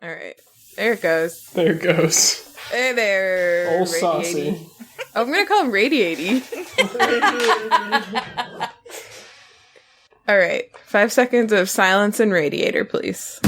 All right. There it goes. There it goes. Hey there. Old Radiatey. saucy. Oh, I'm going to call him Radiatey. All right. 5 seconds of silence and radiator, please.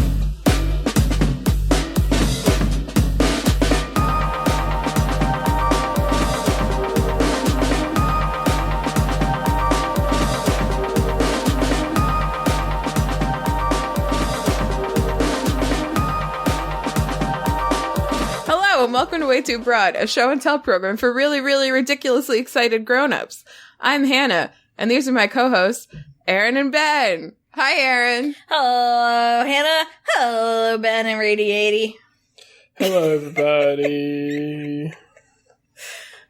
Hello, and welcome to WayTooBroad, a show and tell program for really, really ridiculously excited grown-ups. I'm Hannah, and these are my co-hosts, Erin and Ben. Hi, Erin. Hello, Hannah. Hello, Ben and Radiatey. Hello, everybody.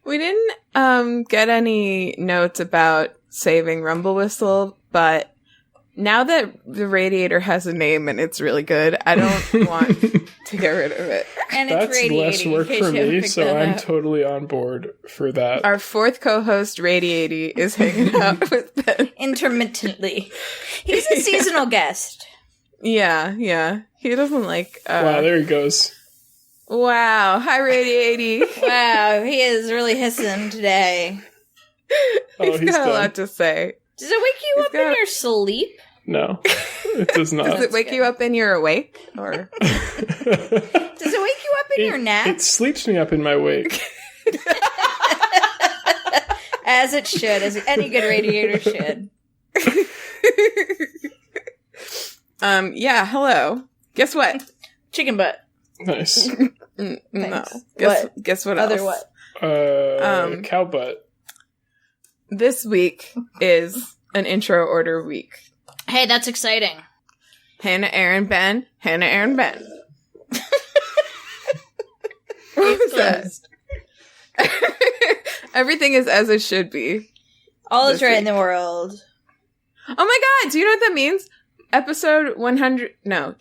We didn't get any notes about saving Rumble Whistle, but now that the radiator has a name and it's really good, I don't want to get rid of it. And That's it's less work for me, so I'm totally on board for that. Our fourth co-host, Radiatey, is hanging out with Ben. Intermittently. He's a seasonal guest. Yeah. He doesn't like... Wow, there he goes. Wow. Hi, Radiatey. Wow, he is really hissing today. He's got a lot to say. Does it wake you up in your sleep? No, it does not. Does it wake you up and you're awake? Or Does it wake you up in your nap? It sleeps me up in my wake. As it should, as any good radiator should. Yeah, hello. Guess what? Chicken butt. Nice. No. What? Guess what else? Other what? Cow butt. This week is an intro order week. Hey, that's exciting. Hannah, Erin, Ben. Hannah, Erin, Ben. What was that? Everything is as it should be. All is right in the world. Oh my god, do you know what that means? Episode 100, no,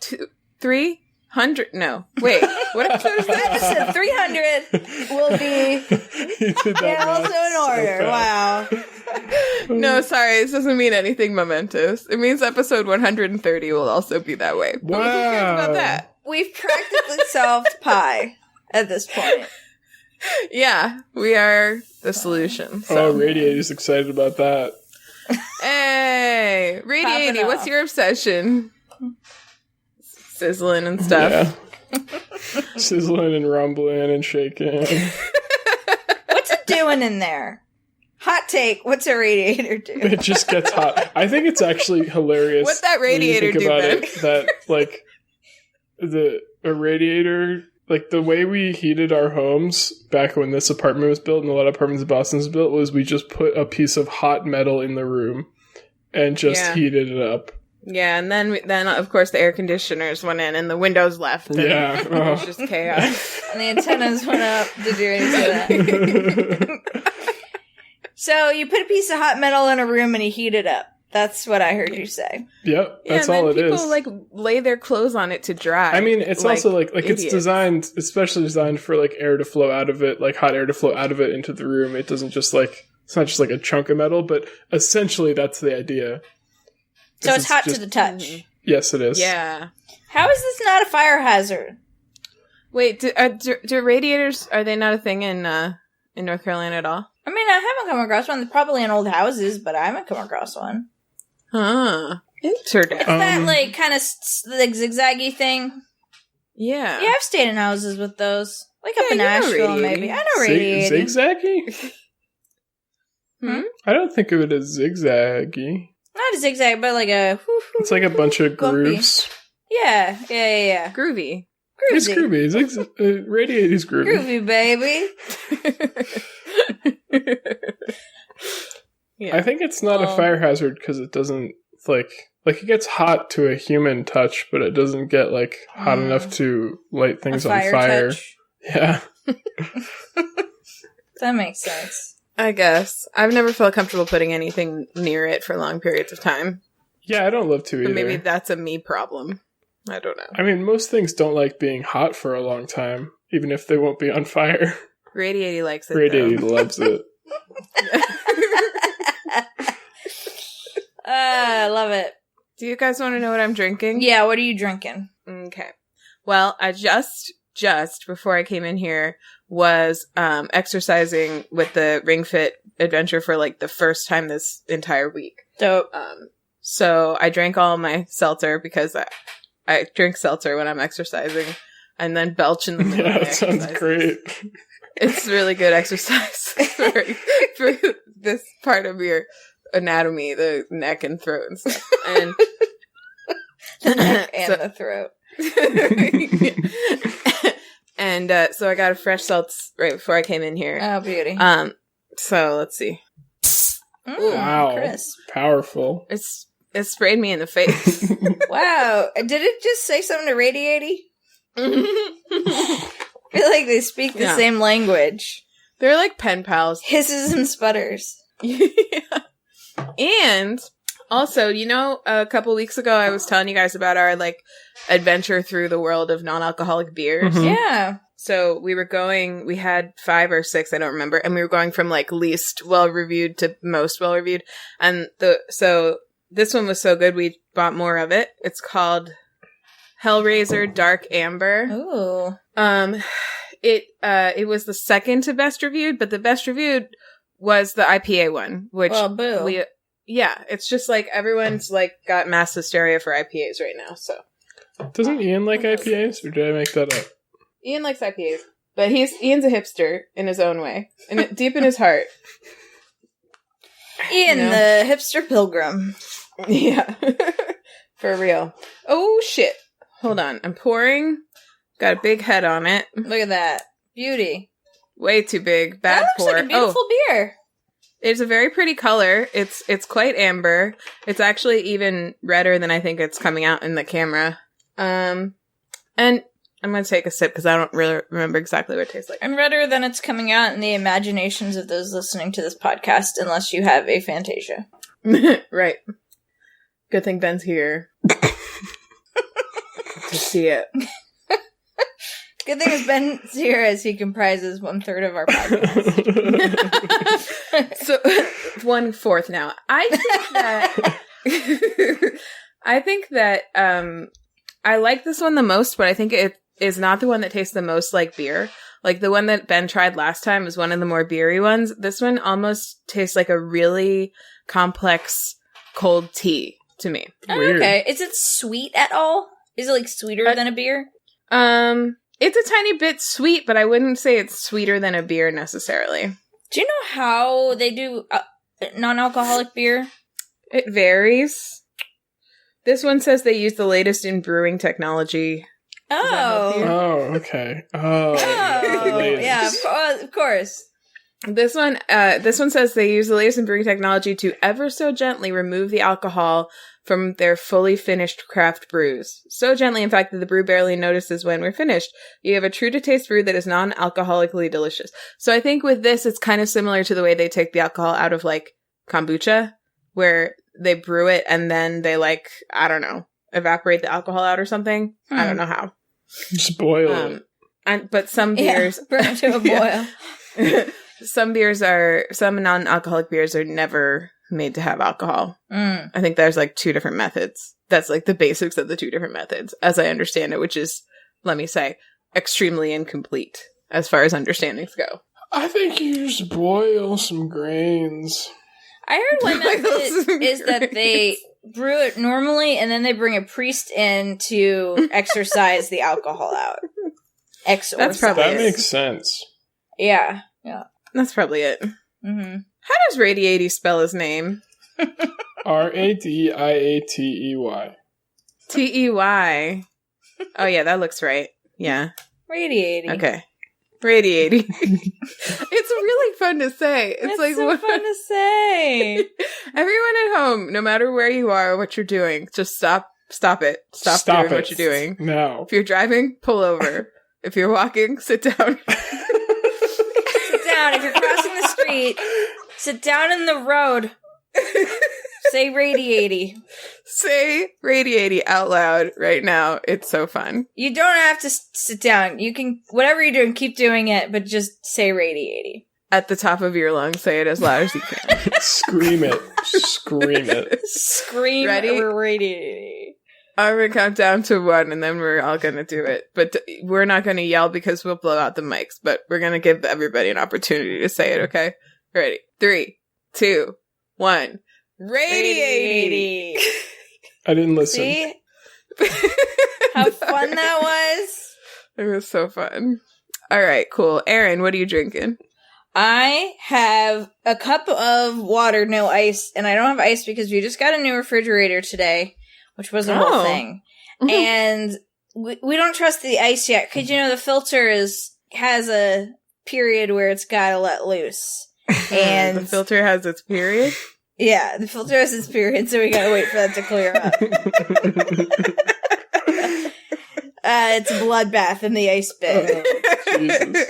300, no. Wait, what episode is that? Episode 300 will be also in order. Wow. No, sorry, this doesn't mean anything momentous. It means episode 130 will also be that way. But who cares about that? We've practically solved pi at this point. Yeah, we are the solution. So. Oh, Radiatey's excited about that. Hey, Radiatey, what's your obsession? Sizzling and stuff. Yeah. Sizzling and rumbling and shaking. What's it doing in there? Hot take, what's a radiator do? It just gets hot. I think it's actually hilarious. What's that radiator do, Ben? That, like, a radiator, like, the way we heated our homes back when this apartment was built and a lot of apartments in Boston was built was we just put a piece of hot metal in the room and just heated it up. Yeah, and then of course the air conditioners went in and the windows left. And it was just chaos. And the antennas went up to do any of that. So you put a piece of hot metal in a room and you heat it up. That's what I heard you say. Yep, that's all it is. People like lay their clothes on it to dry. I mean, it's also like idiots. It's designed, especially designed for like air to flow out of it, like hot air to flow out of it into the room. It doesn't just like, it's not just like a chunk of metal, but essentially that's the idea. So it's hot to the touch. Mm-hmm. Yes, it is. Yeah. How is this not a fire hazard? Wait, do radiators, are they not a thing in North Carolina at all? I mean, I haven't come across one. They're probably in old houses, but I haven't come across one. Huh. Interesting. Is that, like, kind of like zigzaggy thing? Yeah. Yeah, I've stayed in houses with those. Like up in Nashville, maybe. I know Radiatey. Zigzaggy? I don't think of it as zigzaggy. Not a zigzag, but like a... It's like a bunch of grooves. Yeah. Groovy. It's groovy. Radiatey's groovy. Groovy, baby. Yeah. I think it's not a fire hazard because it doesn't, like it gets hot to a human touch, but it doesn't get, like, hot enough to light things on fire. Touch. Yeah. That makes sense. I guess. I've never felt comfortable putting anything near it for long periods of time. Yeah, I don't love to either. But maybe that's a me problem. I don't know. I mean, most things don't like being hot for a long time, even if they won't be on fire. Radiatey likes it, Radiatey loves it. I love it. Do you guys want to know what I'm drinking? Yeah, what are you drinking? Okay. Well, I just before I came in here was exercising with the Ring Fit adventure for like the first time this entire week. Dope. So I drank all my seltzer because I drink seltzer when I'm exercising and then belch in the middle of the That sounds great. It's really good exercise for this part of your anatomy, the neck and throat and stuff. And the neck and the throat. And so I got a fresh seltz right before I came in here. Oh, beauty. So let's see. Wow. Crisp. Powerful. It sprayed me in the face. Wow. Did it just say something to Radiatey? I feel like they speak the same language. They're like pen pals. Hisses and sputters. Yeah. And also, a couple weeks ago I was telling you guys about our like adventure through the world of non-alcoholic beers. Mm-hmm. Yeah. So we had 5 or 6, I don't remember, and we were going from like least well-reviewed to most well-reviewed. And so this one was so good we bought more of it. It's called Hellraiser Dark Amber. Ooh. It was the second to best reviewed, but the best reviewed was the IPA one, which it's just like everyone's like got mass hysteria for IPAs right now. So doesn't Ian like IPAs, or did I make that up? Ian likes IPAs, but Ian's a hipster in his own way, and deep in his heart. Ian, the hipster pilgrim. Yeah, for real. Oh shit! Hold on, I'm pouring. Got a big head on it. Look at that beauty. Way too big. Bad that looks pour. Like a beautiful beer. It's a very pretty color. It's quite amber. It's actually even redder than I think it's coming out in the camera. And I'm going to take a sip because I don't really remember exactly what it tastes like. And redder than it's coming out in the imaginations of those listening to this podcast, unless you have a Fantasia. Right. Good thing Ben's here to see it. Good thing is Ben's here as he comprises 1/3 of our podcast. So 1/4 now. I think that I like this one the most, but I think it is not the one that tastes the most like beer. Like the one that Ben tried last time was one of the more beery ones. This one almost tastes like a really complex cold tea to me. Oh, okay. Is it sweet at all? Is it like sweeter than a beer? It's a tiny bit sweet, but I wouldn't say it's sweeter than a beer necessarily. Do you know how they do non-alcoholic beer? It varies. This one says they use the latest in brewing technology. Oh. Okay. Yeah, of course. This one says they use the latest in brewing technology to ever so gently remove the alcohol from their fully finished craft brews. So gently, in fact, that the brew barely notices when we're finished. You have a true-to-taste brew that is non-alcoholically delicious. So I think with this, it's kind of similar to the way they take the alcohol out of, like, kombucha, where they brew it and then they, like, I don't know, evaporate the alcohol out or something. I don't know how. Just boil it. But some beers... burn it to a boil. Some non-alcoholic beers are never made to have alcohol. I think there's like 2 different methods. That's like the basics of the 2 different methods, as I understand it, which is, let me say, extremely incomplete as far as understandings go. I think you just boil some grains. I heard one method is that they brew it normally and then they bring a priest in to exorcise the alcohol out. That makes sense. Yeah. That's probably it. Mm-hmm. How does Radiatey spell his name? Radiatey. Tey. Oh yeah, that looks right. Yeah. Radiatey. Okay. Radiatey. It's really fun to say. It's like so fun to say. Everyone at home, no matter where you are or what you're doing, just stop it. Stop doing what you're doing. No. If you're driving, pull over. If you're walking, sit down. Sit down. If you're crossing the street, sit down in the road. Say Radiatey. Say Radiatey out loud right now. It's so fun. You don't have to sit down. You can, whatever you're doing, keep doing it, but just say Radiatey. At the top of your lungs, say it as loud as you can. Scream it. Scream it. Scream Ready? Radiatey. I'm gonna count down to 1, and then we're all gonna do it. But we're not gonna yell because we'll blow out the mics. But we're gonna give everybody an opportunity to say it. Okay, ready? 3, 2, 1. Radiatey. I didn't listen. See how fun that was? It was so fun. All right, cool. Erin, what are you drinking? I have a cup of water, no ice, and I don't have ice because we just got a new refrigerator today, which was a whole thing. Mm-hmm. And we don't trust the ice yet, because, the filter has a period where it's gotta let loose. And the filter has its period? Yeah, the filter has its period, so we gotta wait for that to clear up. It's a bloodbath in the ice bin. Jesus.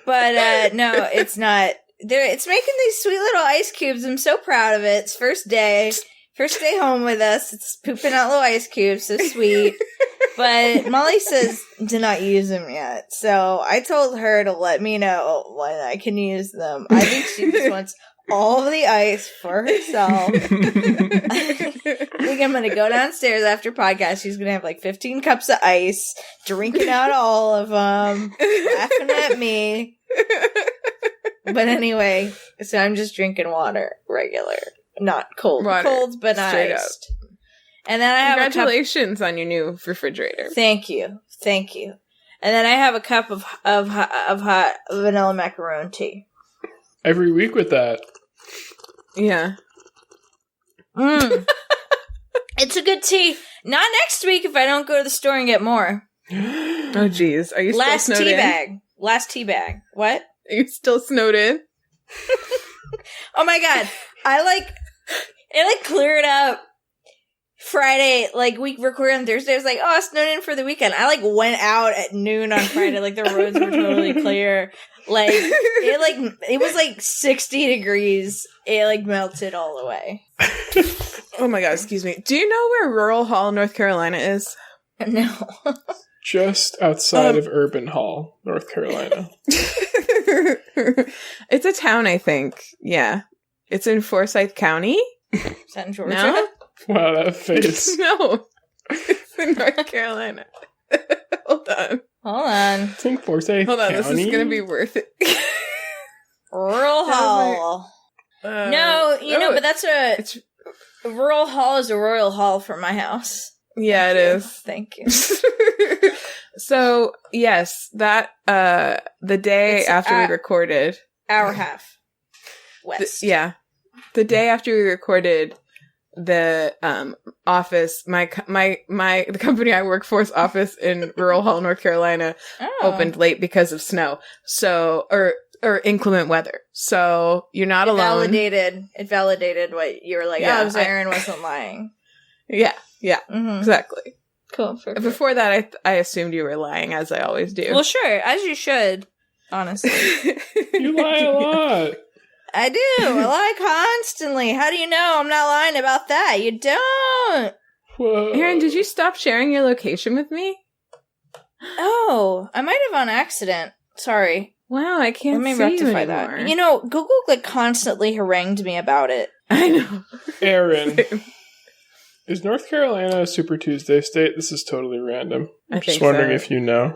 But, no, it's not. It's making these sweet little ice cubes. I'm so proud of it. It's first day home with us. It's pooping out little ice cubes. So sweet. But Molly says to not use them yet. So I told her to let me know when I can use them. I think she just wants all of the ice for herself. I think I'm going to go downstairs after podcast. She's going to have like 15 cups of ice, drinking out all of them, laughing at me. But anyway, so I'm just drinking water, regular, not cold. Water, cold, but not straight iced. Up. And then I have Congratulations on your new refrigerator. Thank you. And then I have a cup of hot vanilla macaron tea. Every week with that. Yeah. It's a good tea. Not next week if I don't go to the store and get more. Oh, geez. Are you still snowed in? Last tea bag. What? Are you still snowed in? Oh my god. It cleared up Friday, we recorded on Thursday. I was like, oh, it's snowed in for the weekend. I went out at noon on Friday, the roads were totally clear. It was 60 degrees. It melted all the way. Oh my god, excuse me. Do you know where Rural Hall, North Carolina is? No. Just outside of Urban Hall, North Carolina. It's a town, I think. Yeah. It's in Forsyth County. Is that in Georgia? No? Wow, that face. No. It's in North Carolina. Hold on. I think Forsyth Hold on, County? this is going to be worth it. Rural Hall. But that's Rural Hall is a royal hall for my house. Yeah, it is. Thank you. So, yes, that, the day after we recorded. Hour half. West. The day after we recorded, the office, the company I work for's office in Rural Hall, North Carolina, opened late because of snow. So, or inclement weather. So you're not alone. It validated what you were like. Yeah, Erin wasn't lying. Yeah, exactly. Cool. Perfect. Before that, I assumed you were lying, as I always do. Well, sure, as you should. Honestly, you lie a lot. I do. I lie constantly. How do you know I'm not lying about that? You don't. Whoa. Erin, did you stop sharing your location with me? Oh, I might have on accident. Sorry. Wow, I can't see rectify you that. anymore. Google constantly harangued me about it. I know. Erin, is North Carolina a Super Tuesday state? This is totally random. I'm just wondering if you know.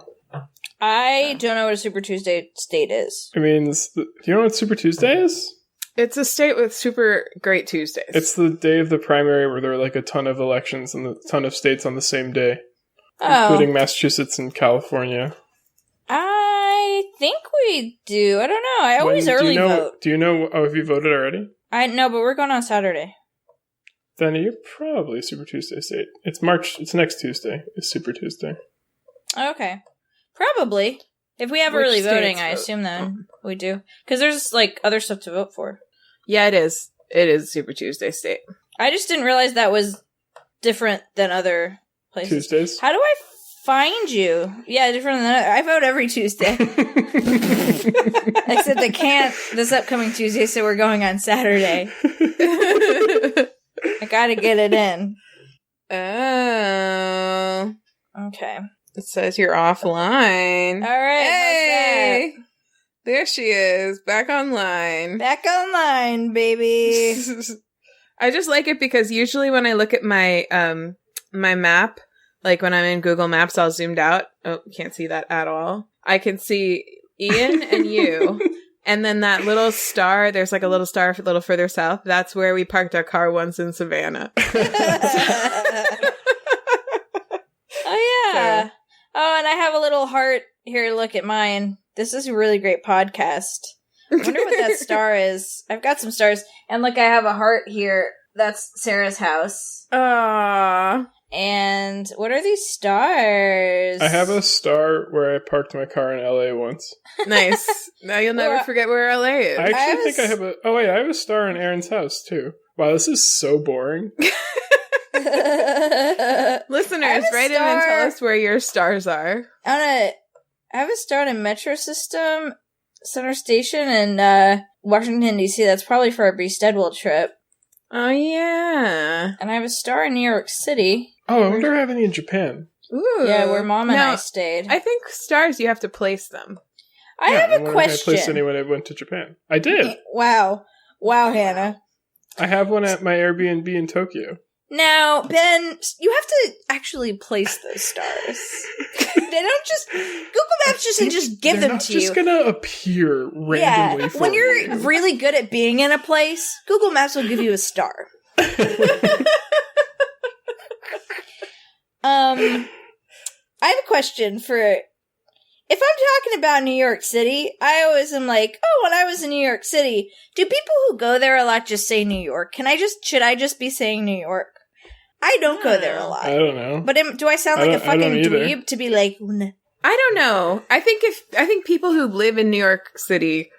I don't know what a Super Tuesday state is. I mean, do you know what Super Tuesday is? It's a state with super great Tuesdays. It's the day of the primary where there are a ton of elections and a ton of states on the same day, including Massachusetts and California. I think we do. I don't know. I always early vote. Do you know? Oh, have you voted already? I know, but we're going on Saturday. Then you're probably a Super Tuesday state. It's March. It's next Tuesday. It's Super Tuesday. Okay. Probably. If we have early voting, I assume then we do. Because there's, other stuff to vote for. Yeah, it is. It is Super Tuesday state. I just didn't realize that was different than other places. Tuesdays? How do I find you? Yeah, different than I vote every Tuesday. Except I can't this upcoming Tuesday, so we're going on Saturday. I gotta get it in. Oh. Okay. It says you're offline. All right. Hey! There she is. Back online. Back online, baby. I just like it because usually when I look at my my map, like when I'm in Google Maps, all zoomed out. Oh, can't see that at all. I can see Ian and you. And then that little star, there's like a little star a little further south. That's where we parked our car once in Savannah. Oh, yeah. Oh, and I have a little heart here. Look at mine. This is a really great podcast. I wonder what that star is. I've got some stars. And look, I have a heart here. That's Sarah's house. Aww. And what are these stars? I have a star where I parked my car in LA once. Nice. Now you'll never forget where LA is. I actually think I have a... Oh, wait, I have a star in Erin's house, too. Wow, this is so boring. Listeners, write in and tell us where your stars are. I have a star in a metro system, Center Station, in Washington, D.C. That's probably for our Breeze-Deadwell trip. Oh, yeah. And I have a star in New York City. Oh, I wonder if I have any in Japan. Ooh. Yeah, where Mom and I stayed. I think stars, you have to place them. I have a question. If I placed any when I went to Japan. I did. Wow, Hannah. I have one at my Airbnb in Tokyo. Now, Ben, you have to actually place those stars. They don't just... Google Maps just give them to you. They're just gonna appear randomly for when you're really good at being in a place, Google Maps will give you a star. I have a question for... If I'm talking about New York City, I always am like, oh, when I was in New York City, do people who go there a lot just say New York? Should I just be saying New York? I don't go there a lot. I don't know. But do I sound like a fucking dweeb to be like... I don't know. I think people who live in New York City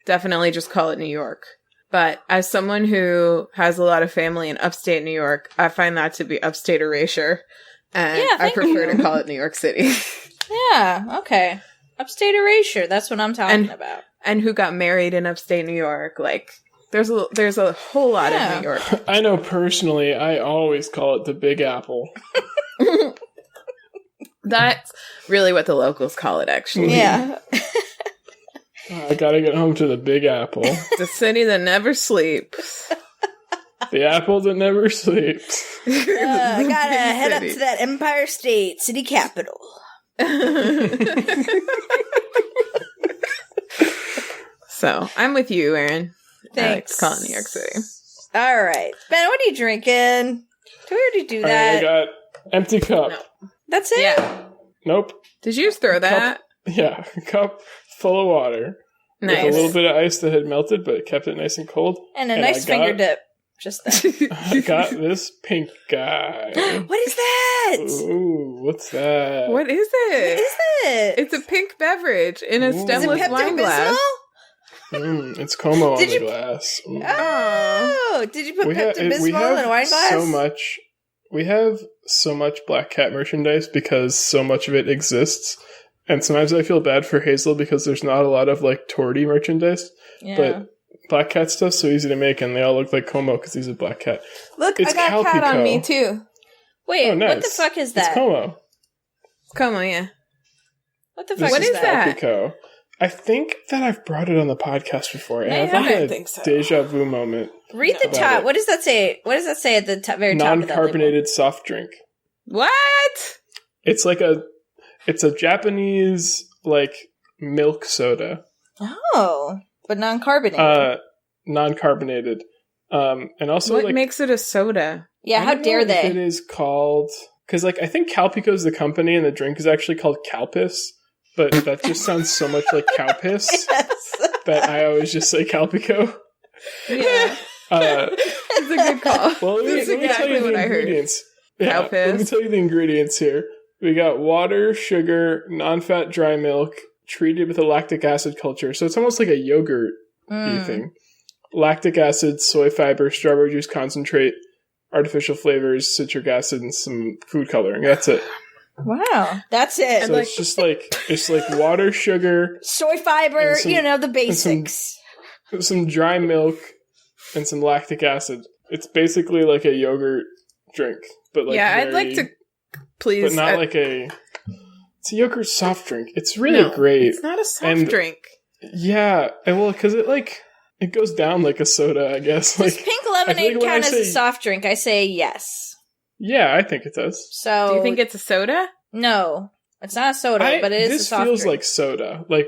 definitely just call it New York. But as someone who has a lot of family in upstate New York, I find that to be upstate erasure. And I prefer to call it New York City. Yeah, okay. Upstate erasure, that's what I'm talking about. And who got married in upstate New York. Like, there's a whole lot of New York. I know personally, I always call it the Big Apple. That's really what the locals call it, actually. Yeah. I gotta get home to the Big Apple. The city that never sleeps. The apple that never sleeps. I gotta head up to that Empire State City Capital. So, I'm with you, Erin. Thanks. I like to call it New York City. All right. Ben, what are you drinking? Did we already do that? I got empty cup. No. That's it? Yeah. Nope. Did you just throw that? Yeah, a cup full of water. Nice. With a little bit of ice that had melted, but it kept it nice and cold. And a nice finger dip. Just then. I got this pink guy. What is that? Ooh, what's that? What is it? What is it? It's a pink beverage in a stemless wine glass. It's Como on the glass. Oh, did you put Pepto-Bismol in a wine glass? We have so much Black Cat merchandise because so much of it exists. And sometimes I feel bad for Hazel because there's not a lot of, like, Torty merchandise. Yeah. But Black Cat stuff's so easy to make, and they all look like Como because he's a black cat. Look, I got a cat on me, too. Wait, nice. What the fuck is that? It's Como. It's Como, yeah. What the fuck is that? Calpico. I think that I've brought it on the podcast before, and I've had a deja vu moment. Read the top. It. What does that say? What does that say at the very top of that label? Non-carbonated soft drink. What? It's like it's a Japanese, like, milk soda. Oh, but non-carbonated. Non-carbonated. And also, what makes it a soda? Yeah, how dare they? It is called... Because, like, I think Calpico is the company, and the drink is actually called Calpis. But that just sounds so much like cow piss that I always just say Calpico. Yeah. It's a good call. Well, let me tell you the ingredients. Yeah, let me tell you the ingredients here. We got water, sugar, non-fat dry milk, treated with a lactic acid culture. So it's almost like a yogurt thing. Lactic acid, soy fiber, strawberry juice concentrate, artificial flavors, citric acid, and some food coloring. That's it. Wow, that's it. So it's like water, sugar, soy fiber, the basics. Some dry milk and some lactic acid. It's basically like a yogurt drink, but like I'd like to please, but not like a. It's a yogurt soft drink. It's really great. It's not a soft drink. Yeah, because it goes down like a soda, I guess. Does pink lemonade count as a soft drink? I say yes. Yeah, I think it does. So, Do you think it's a soda? No, it's not a soda, but it is a This soft feels drink. like soda. Like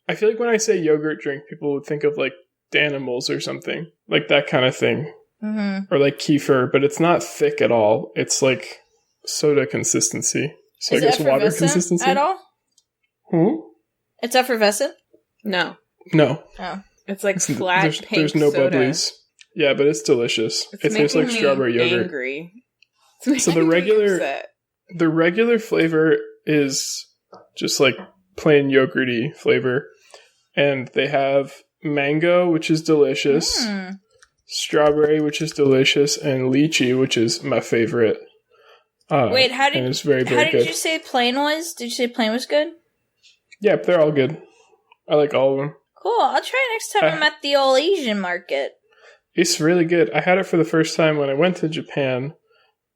I feel like when I say yogurt drink, people would think of like Danimals or something. Like that kind of thing. Mm-hmm. Or like kefir, but it's not thick at all. It's like soda consistency. So Is I guess it water effervescent consistency. at all? It's effervescent? No. No. Oh. It's like flat pink there's no soda. bubblies. Yeah, but it's delicious. It tastes like making strawberry me yogurt. Angry. So the regular flavor is just like plain yogurty flavor, and they have mango, which is delicious, strawberry, which is delicious, and lychee, which is my favorite. Wait, and it's very, very how good. did you say plain was? Did you say plain was good? Yeah, they're all good. I like all of them. Cool. I'll try it next time I'm at the old Asian market. It's really good. I had it for the first time when I went to Japan,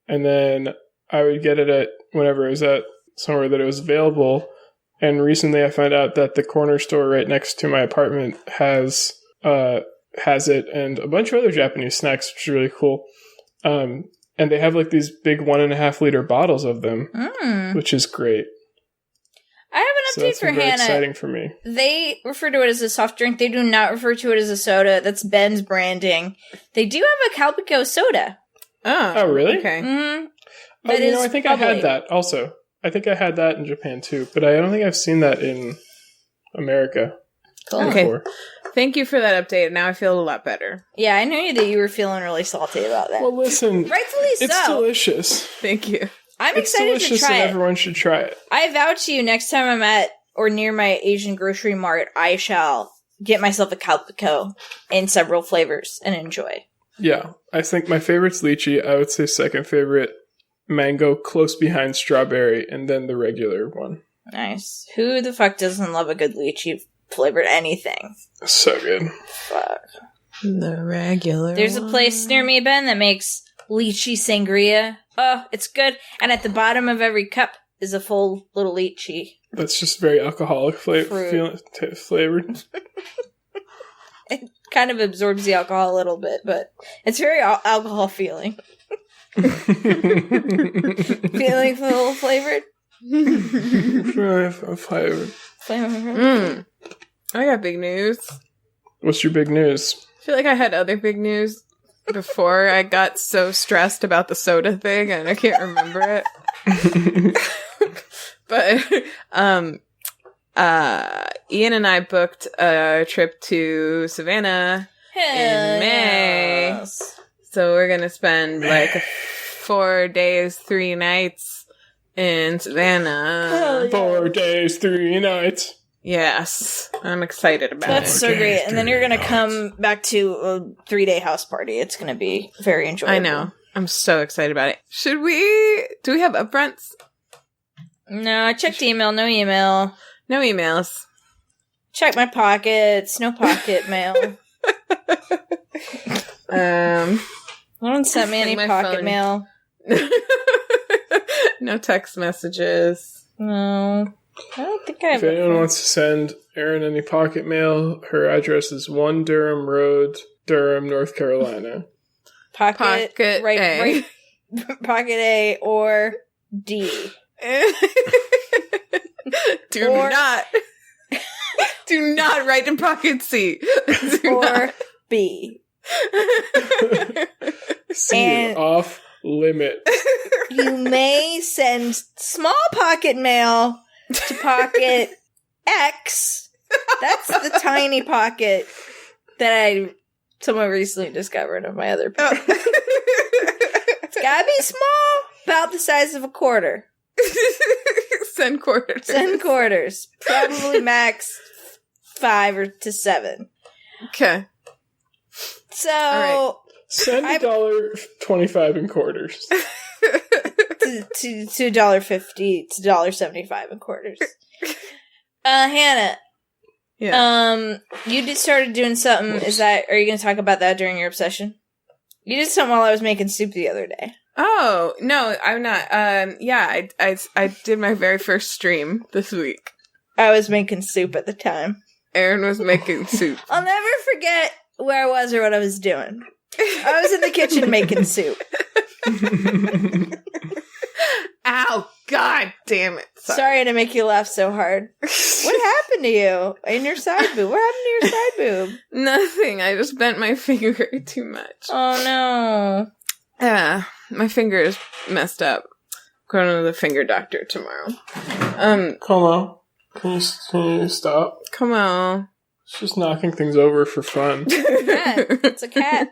and then I would get it at whenever I was at somewhere that it was available. And recently I found out that the corner store right next to my apartment has it and a bunch of other Japanese snacks, which is really cool. And they have like these big 1.5 liter bottles of them, which is great. I have an update for very Hannah. Exciting for me. They refer to it as a soft drink. They do not refer to it as a soda. That's Ben's branding. They do have a Calpico soda. Oh, really? Okay. Mm-hmm. I think I had that also. I think I had that in Japan too, but I don't think I've seen that in America. Cool. Okay. Before. Thank you for that update. Now I feel a lot better. Yeah, I knew that you were feeling really salty about that. Well, listen. Rightfully It's so. delicious. Thank you. I'm It's excited delicious to try and it. everyone should try it. I vow to you, next time I'm at or near my Asian grocery mart, I shall get myself a Calpico in several flavors and enjoy. Yeah, I think my favorite's lychee. I would say second favorite, mango, close behind strawberry, and then the regular one. Nice. Who the fuck doesn't love a good lychee flavored anything? So good. Fuck. The regular There's a place near me, Ben, that makes lychee sangria. Oh, it's good. And at the bottom of every cup is a full little lychee. That's just very alcoholic Fruit. flavored. It kind of absorbs the alcohol a little bit, but it's very alcohol feeling. Feeling a little flavored? Flavored. I got big news. What's your big news? I feel like I had other big news before I got so stressed about the soda thing and I can't remember it. But Ian and I booked a trip to Savannah in May. Yes. So we're gonna spend like 4 days, 3 nights in Savannah. Hell yeah. 4 days, 3 nights. Yes, I'm excited about That's it. so great. And then you're going to come back to a 3-day house party. It's going to be very enjoyable. I know. I'm so excited about it. Do we have upfronts? No, I checked email. No email. No emails. Check my pockets. No pocket mail. No one sent me any My pocket phone. mail. No text messages. No. I don't think I have If a anyone phone. wants to send Erin any pocket mail, her address is 1 Durham Road, Durham, North Carolina. Pocket A. right, pocket A or D. Do Or- not write in pocket C. Do Or not. B. See And- off limit. You may send small pocket mail to pocket X. That's the tiny pocket that someone recently discovered on my other page. It's gotta be small, about the size of a quarter. Send quarters. Send quarters. Probably max 5 or to 7. Okay. So, right. Send $1.25 in quarters. to $1.50 to $1.75 in quarters. Hannah. Yeah. You started doing something. Are you going to talk about that during your obsession? You did something while I was making soup the other day. Oh, no, I'm not. Yeah, I did my very first stream this week. I was making soup at the time. Erin was making soup. I'll never forget where I was or what I was doing. I was in the kitchen making soup. Ow, god damn it. Sorry to make you laugh so hard. What happened to you? In your side boob? What happened to your side boob? Nothing. I just bent my finger too much. Oh no. Yeah, my finger is messed up. Going to the finger doctor tomorrow. Come on. Can you stop? Come on. It's just knocking things over for fun. Yeah, it's a cat.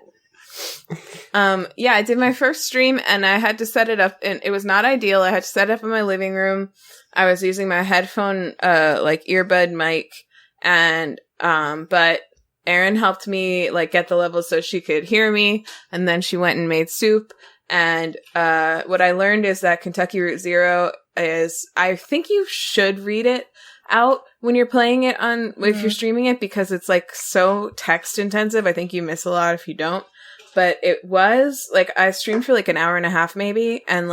Yeah, I did my first stream and I had to set it up, and it was not ideal. I had to set it up in my living room. I was using my headphone, earbud mic, and, but Erin helped me, get the levels so she could hear me, and then she went and made soup, and, what I learned is that Kentucky Route Zero is, I think you should read it out when you're playing it if you're streaming it, because it's, so text intensive. I think you miss a lot if you don't. But it was, I streamed for, an hour and a half maybe, and,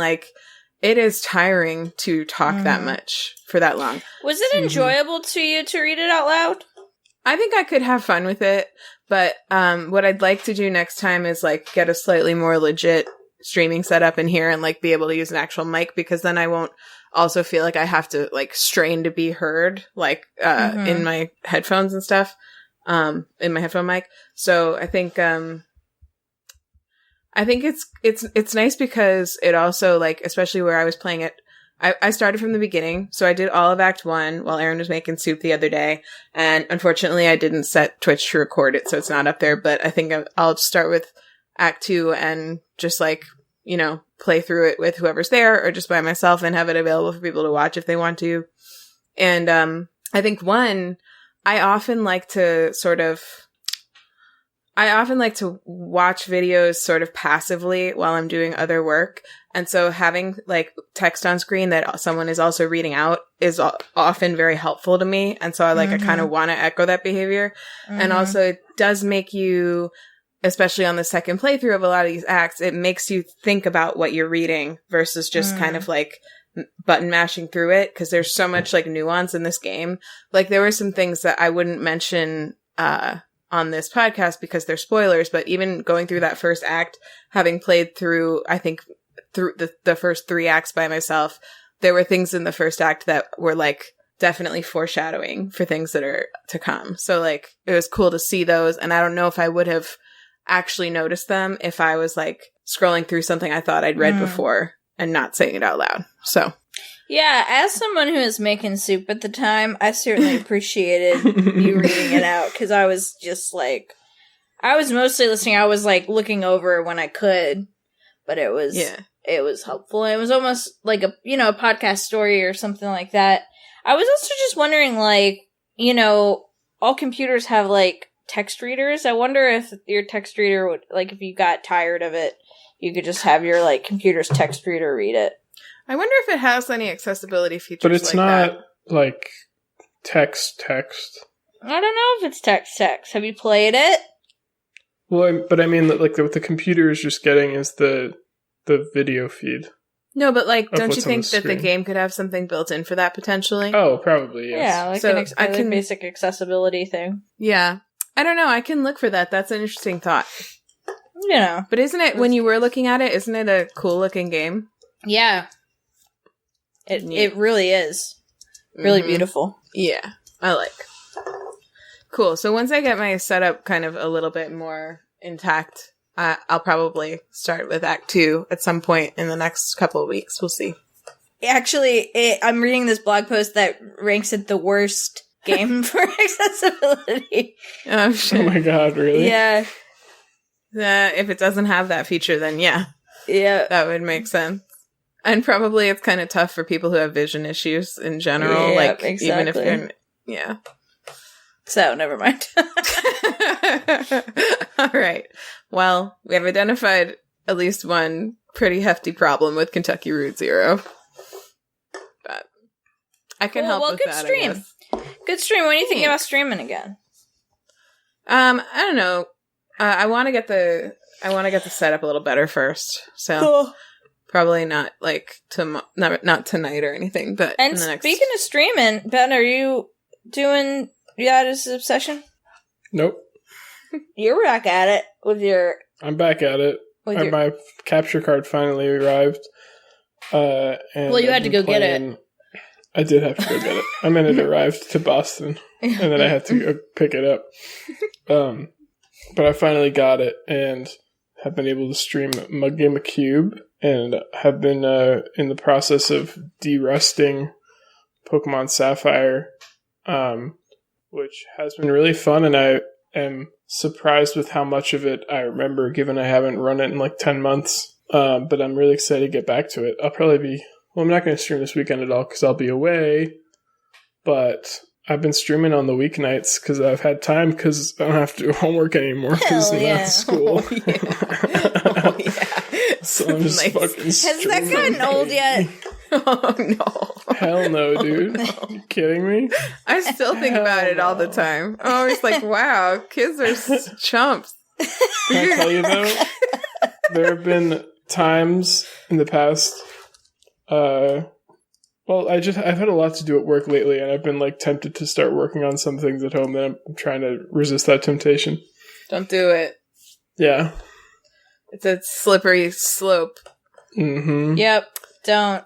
it is tiring to talk that much for that long. Was it enjoyable to you to read it out loud? I think I could have fun with it, but what I'd like to do next time is, get a slightly more legit streaming setup in here and, be able to use an actual mic, because then I won't also feel like I have to, strain to be heard, in my headphones and stuff, in my headphone mic. So I think it's nice because it also, especially where I was playing it, I started from the beginning, so I did all of Act 1 while Erin was making soup the other day, and unfortunately I didn't set Twitch to record it, so it's not up there, but I think I'll start with Act 2 and just, play through it with whoever's there, or just by myself, and have it available for people to watch if they want to. And I think, I often like to watch videos sort of passively while I'm doing other work. And so having text on screen that someone is also reading out is often very helpful to me. And so I kind of want to echo that behavior. And also it does make you, especially on the second playthrough of a lot of these acts, it makes you think about what you're reading versus just kind of button mashing through it. 'Cause there's so much nuance in this game. There were some things that I wouldn't mention, on this podcast because they're spoilers, but even going through that first act, having played through, I think, through the first 3 acts by myself, there were things in the first act that were definitely foreshadowing for things that are to come. So it was cool to see those, and I don't know if I would have actually noticed them if I was scrolling through something I thought I'd read before and not saying it out loud. So yeah, as someone who was making soup at the time, I certainly appreciated you reading it out, because I was just I was mostly listening. I was looking over when I could, but it was helpful. And it was almost like a podcast story or something like that. I was also just wondering, all computers have text readers. I wonder if your text reader would, if you got tired of it, you could just have your computer's text reader read it. I wonder if it has any accessibility features. But it's not text. I don't know if it's text. Have you played it? Well, but I mean, what the computer is just getting is the video feed. No, but don't you think that the game could have something built in for that potentially? Oh, probably, yes. Yeah, so a basic accessibility thing. Yeah. I don't know. I can look for that. That's an interesting thought. But isn't it, when you were looking at it, isn't it a cool looking game? Yeah. It really is. Really beautiful. Yeah. I like. Cool. So once I get my setup kind of a little bit more intact, I'll probably start with Act 2 at some point in the next couple of weeks. We'll see. Actually, I'm reading this blog post that ranks it the worst game for accessibility. Oh, shit. Oh my god, really? Yeah. If it doesn't have that feature, then yeah. That would make sense. And probably it's kind of tough for people who have vision issues in general. Exactly. Even if they're... Yeah. So, never mind. All right. Well, we have identified at least one pretty hefty problem with Kentucky Route Zero. But I can help with good that, stream. I guess. Good stream. When are you thinking about streaming again? I don't know. I want to get the setup a little better first. So probably not not tonight or anything, but and in the next... Speaking of streaming, Ben, are you doing Yada's Obsession? Nope. You're back at it with your... I'm back at it. My capture card finally arrived. And you had to go get it. I did have to go get it. I mean, it arrived to Boston, and then I had to go pick it up. But I finally got it, and have been able to stream Mug Game of Cube, and have been in the process of derusting Pokemon Sapphire, which has been really fun, and I am surprised with how much of it I remember, given I haven't run it in like 10 months. But I'm really excited to get back to it. I'm not going to stream this weekend at all because I'll be away, but I've been streaming on the weeknights because I've had time because I don't have to do homework anymore because I'm not at school. Oh, yeah. So I'm just fucking Has that gotten old yet? Oh, no. Hell no, dude. No. Are you kidding me? I still think about it all the time. I'm always like, wow, kids are chumps. Can I tell you, though? There have been times in the past, I've had a lot to do at work lately, and I've been like tempted to start working on some things at home, and I'm trying to resist that temptation. Don't do it. Yeah. It's a slippery slope. Mm-hmm. Yep. Don't.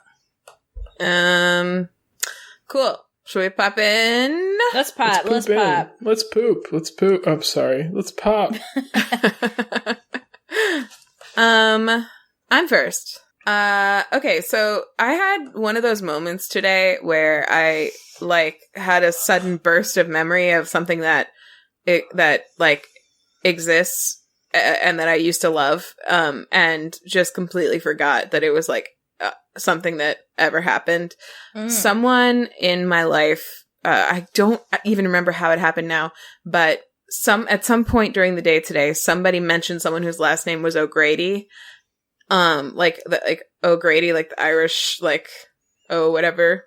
Cool. Should we pop in? Let's pop. Let's pop. Let's poop. Let's poop. I'm sorry. Let's pop. I'm first. Okay, so I had one of those moments today where I had a sudden burst of memory of something that exists and that I used to love, and just completely forgot that it was something that ever happened. Someone in my life, I don't even remember how it happened now, but at some point during the day today, somebody mentioned someone whose last name was O'Grady. O'Grady, like the Irish, whatever.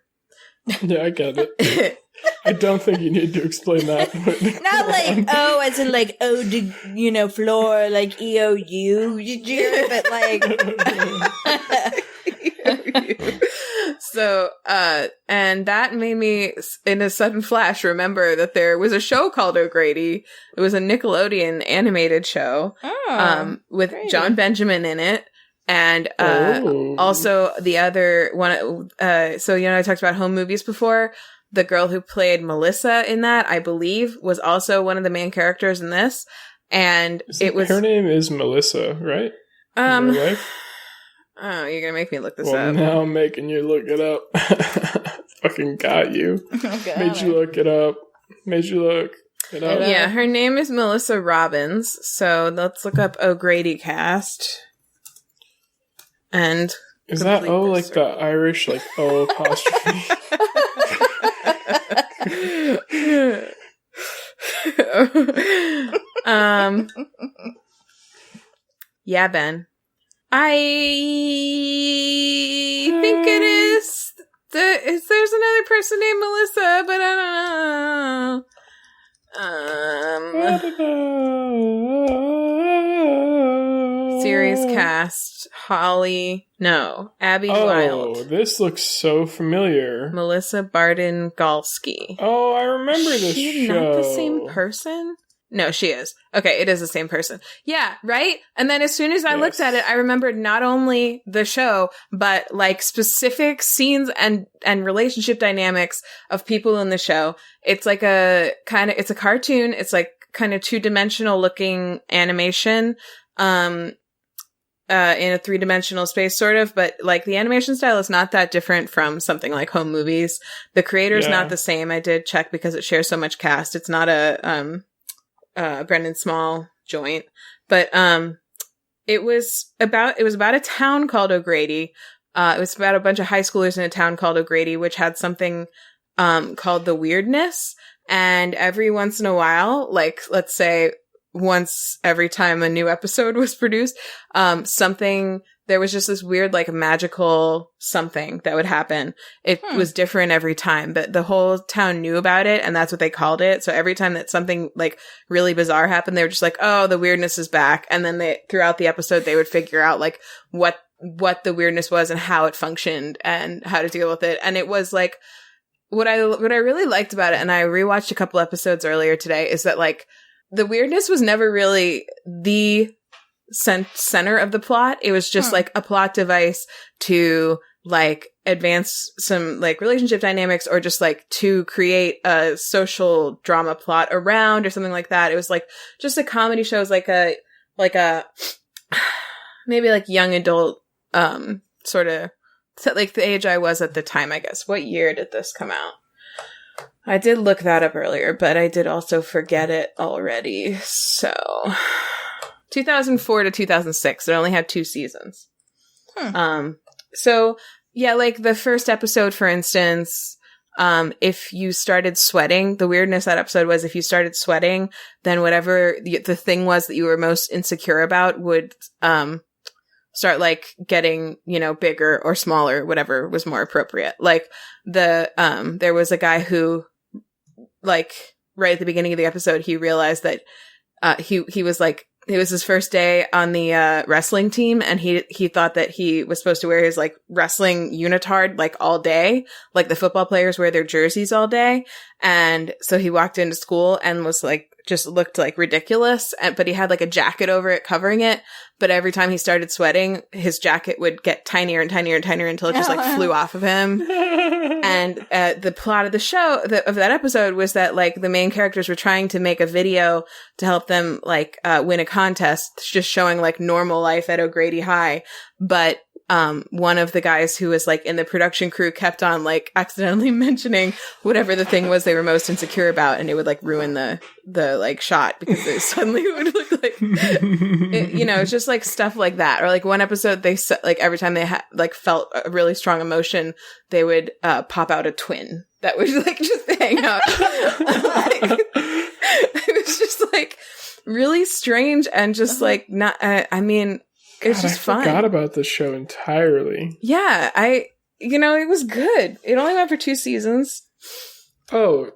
Yeah, I get it. I don't think you need to explain that. Not like O as in like O to, floor, like EOU, but like. So, and that made me, in a sudden flash, remember that there was a show called O'Grady. It was a Nickelodeon animated show, with Grady. John Benjamin in it. And, also the other one, I talked about home movies before. The girl who played Melissa in that, I believe, was also one of the main characters in this. And her name is Melissa, right? Oh, you're gonna make me look this up. Now I'm making you look it up. Fucking got you. Made you look it up. Made you look it up. Yeah, her name is Melissa Robbins. So let's look up O'Grady cast. And is that O like the Irish, like O apostrophe? Yeah, Ben. I think it is. There's another person named Melissa, but I don't know. Series cast. Abby Wilde. Oh, this looks so familiar. Melissa Barden-Galsky. Oh, I remember this show. She's not the same person? No, she is. Okay, it is the same person. Yeah, right? And then as soon as I looked at it, I remembered not only the show, but specific scenes and relationship dynamics of people in the show. It's like it's a cartoon. It's like kind of 2-dimensional looking animation. In a 3-dimensional space, sort of, but the animation style is not that different from something like home movies. The creator's not the same. I did check because it shares so much cast. It's not a Brendan Small joint, but it was about a town called O'Grady. It was about a bunch of high schoolers in a town called O'Grady, which had something called the weirdness, and every once in a while, let's say once every time a new episode was produced, there was just this weird, magical something that would happen. It was different every time, but the whole town knew about it, and that's what they called it. So every time that something, really bizarre happened, they were just like, oh, the weirdness is back. And then throughout the episode, they would figure out, what the weirdness was and how it functioned and how to deal with it. And it was, what I really liked about it, and I rewatched a couple episodes earlier today, is that, the weirdness was never really the center of the plot. It was just like a plot device to like advance some like relationship dynamics or just like to create a social drama plot around or something like that. It was like just a comedy show. It was like a maybe like young adult sort of like the age I was at the time, I guess. What year did this come out? I did look that up earlier, but I did also forget it already. So 2004 to 2006. It only had 2 seasons. So yeah, like the first episode, for instance, if you started sweating, the weirdness of that episode was if you started sweating, then whatever the thing was that you were most insecure about would start like getting, you know, bigger or smaller, whatever was more appropriate. Like there was a guy who, like, right at the beginning of the episode, he realized that he was like, it was his first day on the wrestling team, and he thought that he was supposed to wear his like wrestling unitard like all day, like the football players wear their jerseys all day. And so he walked into school and was like, just looked like ridiculous, but he had like a jacket over it covering it. But every time he started sweating, his jacket would get tinier and tinier and tinier until it just like flew off of him. And the plot of the show, of that episode, was that like the main characters were trying to make a video to help them like win a contest, just showing like normal life at O'Grady High. But one of the guys who was like in the production crew kept on like accidentally mentioning whatever the thing was they were most insecure about, and it would like ruin the like shot because it suddenly would look like you know, it's just like stuff like that. Or like one episode they like every time they like felt a really strong emotion, they would pop out a twin that would like just hang out. Like, it was just like really strange and just like not I mean, it's just fun. I forgot about this show entirely. Yeah, you know, it was good. It only went for 2 seasons. Oh,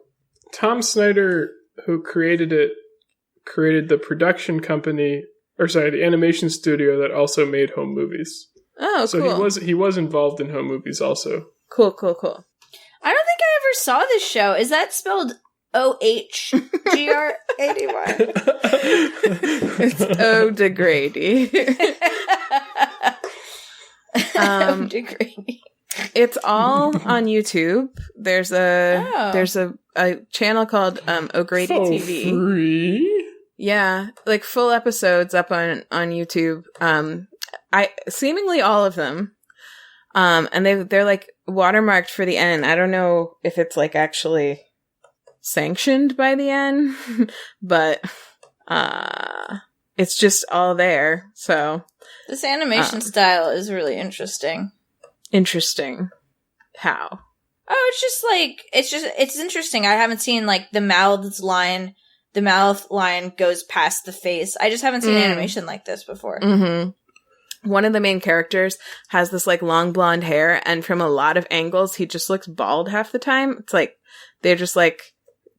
Tom Snyder, who created it, created the production company, or sorry, the animation studio that also made home movies. Oh, so cool. So he was involved in home movies also. Cool. I don't think I ever saw this show. Is that spelled OHGRADY? It's O'Grady. O'Grady. It's all on YouTube. There's a channel called O'Grady TV. Free? Yeah, like full episodes up on YouTube. I seemingly all of them. And they're like watermarked for the N. I don't know if it's like actually sanctioned by the N, but it's just all there. So this animation style is really interesting. Interesting. How? Oh, it's interesting. I haven't seen like the mouth line goes past the face. I just haven't seen animation like this before. Mm-hmm. One of the main characters has this like long blonde hair, and from a lot of angles, he just looks bald half the time. It's like they're just like,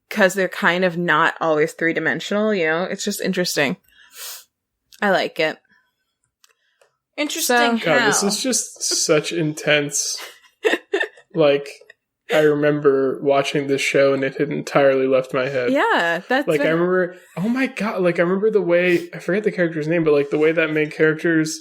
because they're kind of not always 3-dimensional, you know? It's just interesting. I like it. Interesting. So, God, this is just such intense. Like, I remember watching this show and it had entirely left my head. Yeah, that's like, I remember, oh my God, like, I remember the way, I forget the character's name, but like the way that main characters,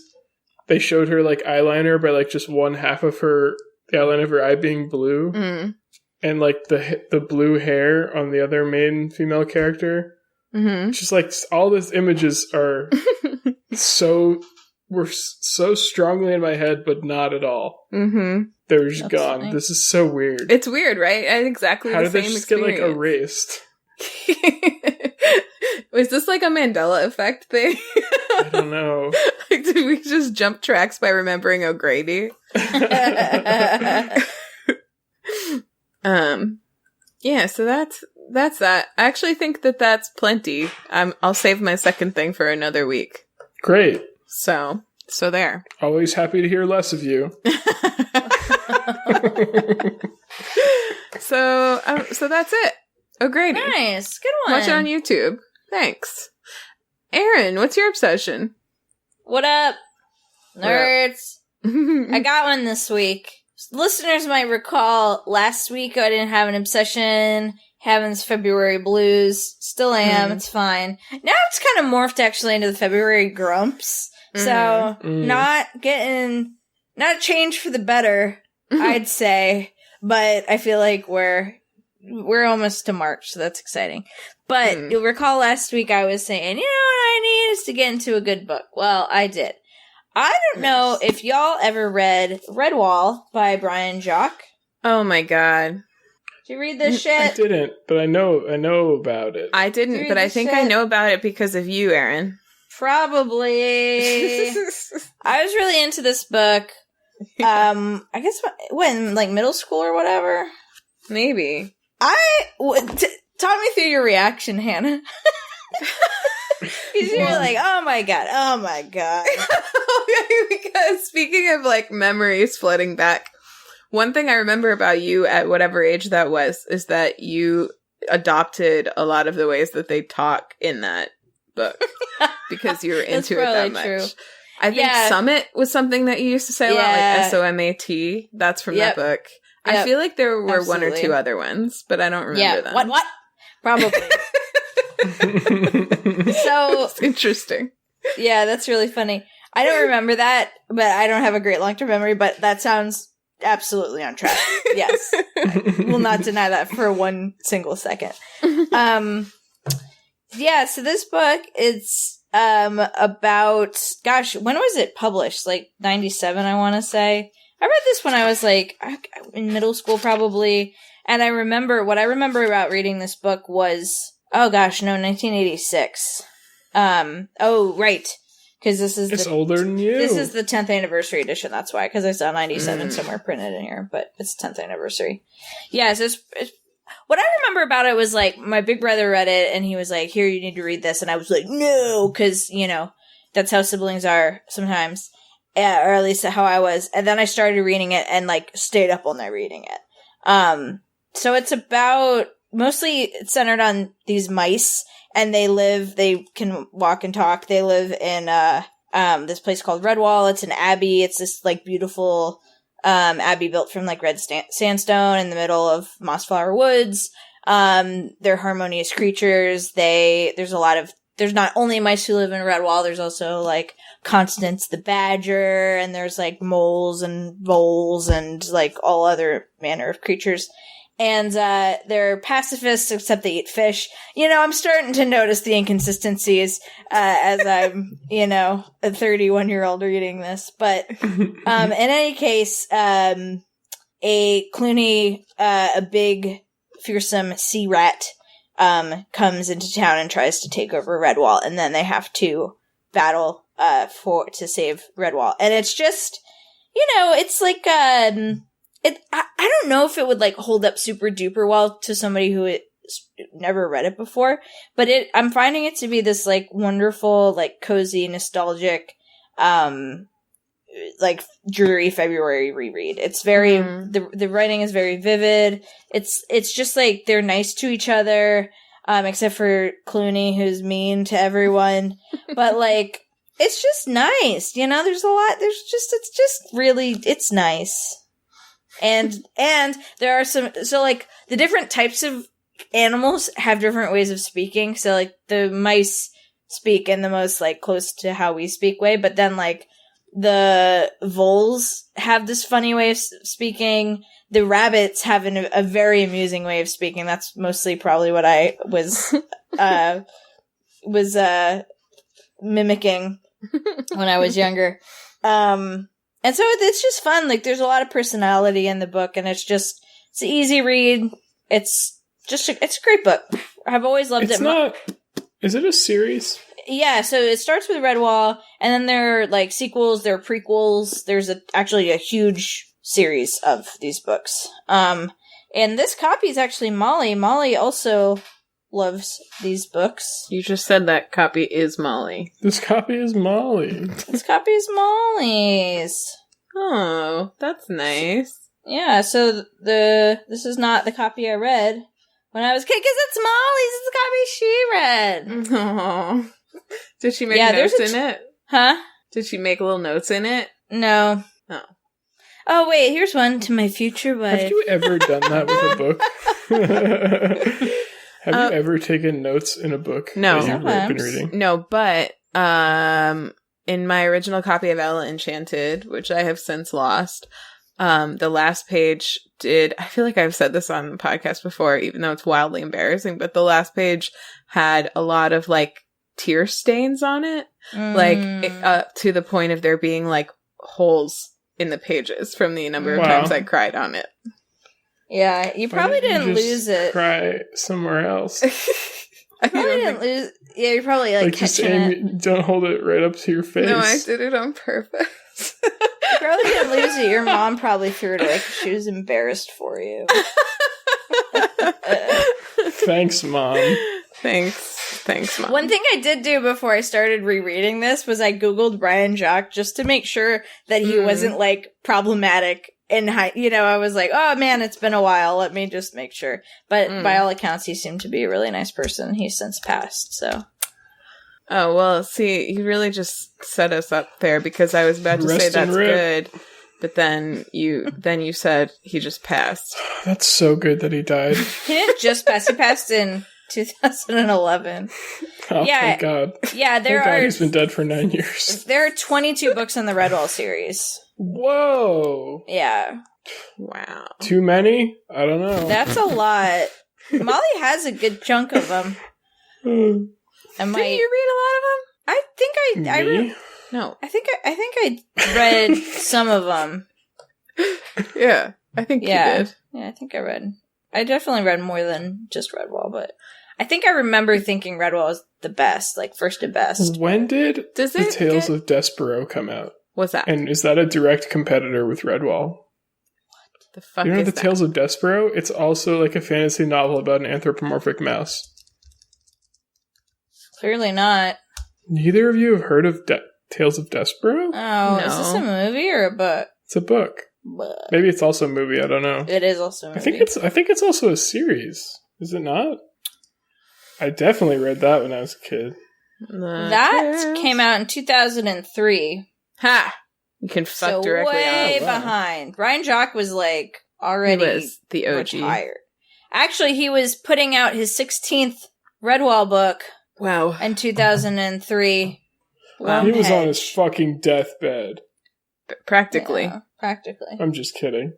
they showed her like eyeliner by like just one half of the eyeliner of her eye being blue. Mm. And like the blue hair on the other main female character. Mm-hmm. Just like all these images are were so strongly in my head, but not at all. Mm-hmm. They were just gone. Funny. This is so weird. It's weird, right? I had exactly How the same experience. How did they just get like erased? Was this like a Mandela effect thing? I don't know. Like, did we just jump tracks by remembering O'Grady? Yeah, so that's that. I actually think that that's plenty. I'll save my second thing for another week. Great. So there. Always happy to hear less of you. So that's it. O'Grady. Nice. Good one. Watch it on YouTube. Thanks. Erin, what's your obsession? What up, nerds? I got one this week. Listeners might recall last week I didn't have an obsession, having this February blues. Still am. It's fine. Now it's kind of morphed actually into the February grumps. So not a change for the better, I'd say. But I feel like we're almost to March, so that's exciting. But you'll recall last week I was saying, you know what I need is to get into a good book. Well, I did. I don't know if y'all ever read Redwall by Brian Jacques. Oh my god. Did you read this shit? I didn't, but I know about it. I didn't, but I think I know about it because of you, Erin. Probably. I was really into this book. I guess when like middle school or whatever. Maybe. Talk me through your reaction, Hannah. You're like, oh my god. Because speaking of like memories flooding back, one thing I remember about you at whatever age that was is that you adopted a lot of the ways that they talk in that book because you were into it that much. True. I think Summit was something that you used to say a lot, like SOMAT. That's from that book. Yep. I feel like there were one or two other ones, but I don't remember them. What? Probably. So it's interesting. Yeah, that's really funny. I don't remember that, but I don't have a great long-term memory, but that sounds absolutely on track. Yes. I will not deny that for 1 single second. Yeah, so this book is about, gosh, when was it published? Like 97, I want to say. I read this when I was like in middle school probably, and what I remember about reading this book was, 1986. Oh, right. Because it's older than you. This is the 10th anniversary edition. That's why. Because I saw 97 somewhere printed in here, but it's 10th anniversary. Yeah. So it's what I remember about it was like my big brother read it, and he was like, "Here, you need to read this," and I was like, "No," because that's how siblings are sometimes, or at least how I was. And then I started reading it and like stayed up all night reading it. So it's about. Mostly it's centered on these mice, and they can walk and talk. They live in, this place called Redwall. It's an abbey. It's this, like, beautiful, abbey built from, like, red sandstone in the middle of mossflower woods. They're harmonious creatures. There's not only mice who live in Redwall, there's also, like, Constance the badger, and there's, like, moles and voles and, like, all other manner of creatures. And they're pacifists, except they eat fish. I'm starting to notice the inconsistencies as I'm, a 31-year-old reading this. But in any case, a Clooney, a big, fearsome sea rat, comes into town and tries to take over Redwall, and then they have to battle to save Redwall. And it's just, it's like I don't know if it would like hold up super duper well to somebody who never read it before, but I'm finding it to be this like wonderful, like cozy, nostalgic, like dreary February reread. It's very the writing is very vivid. It's just like they're nice to each other, except for Clooney, who's mean to everyone. But like it's just nice, There's a lot. It's just really it's nice. And there are so like the different types of animals have different ways of speaking. So like the mice speak in the most like close to how we speak way, but then like the voles have this funny way of speaking. The rabbits have a very amusing way of speaking. That's mostly probably what I was mimicking when I was younger. And so it's just fun. Like, there's a lot of personality in the book, and it's an easy read. It's a great book. I've always loved it. Is it a series? Yeah, so it starts with Redwall, and then there are, like, sequels, there are prequels. There's actually a huge series of these books. And this copy is actually Molly. Molly also loves these books. You just said that copy is Molly. This copy is Molly. This copy is Molly's. Oh, that's nice. Yeah, so this is not the copy I read when I was a kid, because it's Molly's. It's the copy she read. Oh. Did she make notes in it? Huh? Did she make little notes in it? No. Oh. Oh, wait, here's one to my future wife. Have you ever done that with a book? Have you ever taken notes in a book No. that you've been reading? No, but in my original copy of Ella Enchanted, which I have since lost, the last page I feel like I've said this on the podcast before, even though it's wildly embarrassing, but the last page had a lot of, like, tear stains on it. Like, to the point of there being, like, holes in the pages from the number of times I cried on it. Yeah, you probably didn't lose it. Cry somewhere else. You probably didn't lose. Yeah, you're probably like just aim. Don't hold it right up to your face. No, I did it on purpose. You probably didn't lose it. Your mom probably threw it away because she was embarrassed for you. Thanks, Mom. Thanks, Mom. One thing I did do before I started rereading this was I Googled Brian Jacques just to make sure that he wasn't, like, problematic. I was like, oh man, it's been a while. Let me just make sure. But by all accounts, he seemed to be a really nice person. He's since passed, so. Oh, well, see, you really just set us up there because I was about to say that's good. But then you said he just passed. That's so good that he died. He didn't just pass. He passed in 2011. Oh, thank God. Yeah, Thank God he's been dead for 9 years. There are 22 books in the Redwall series. Whoa. Yeah. Wow. Too many? I don't know. That's a lot. Molly has a good chunk of them. Did you read a lot of them? I think I No. I think I read some of them. Yeah, I think you did. Yeah, I think I definitely read more than just Redwall, but I think I remember thinking Redwall was the best, like first and best. When did The Tales of Despero come out? What's that? And is that a direct competitor with Redwall? What the fuck You know is The that? Tales of Despero? It's also like a fantasy novel about an anthropomorphic mouse. Clearly not. Neither of you have heard of Tales of Despero? Oh, No. Is this a movie or a book? It's a book. But Maybe it's also a movie, I don't know. it is also a movie. I think it's also a series. Is it not? I definitely read that when I was a kid. That came out in 2003. Ha! You can fuck directly way on. behind. Brian Jacques was like already He was the OG. retired. Actually, he was putting out his 16th Redwall book Wow. in 2003. Wow. He was on his fucking deathbed. Practically. Yeah, practically. I'm just kidding.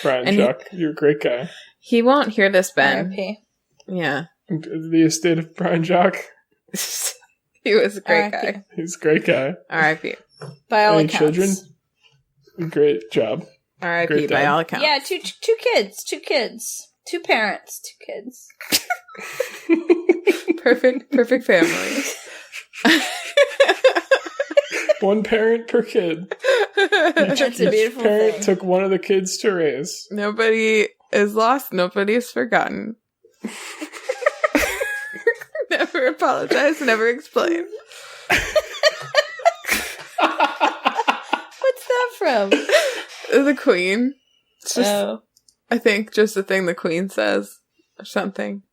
Brian Jacques, you're a great guy. He won't hear this, Ben. R.I.P. Yeah. The estate of Brian Jacques. He was a great R.I.P. guy. He's a great guy. R.I.P. By all Any accounts. children? Great job. R.I.P. Great by dad. all accounts. Yeah, two kids. 2 parents, 2 kids. Perfect family. One parent per kid. That's a beautiful Parent thing. took one of the kids to raise. Nobody is lost. Nobody is forgotten. Never apologize. Never explain. What's that from? The Queen. It's just, I think, just the thing the Queen says. Or something.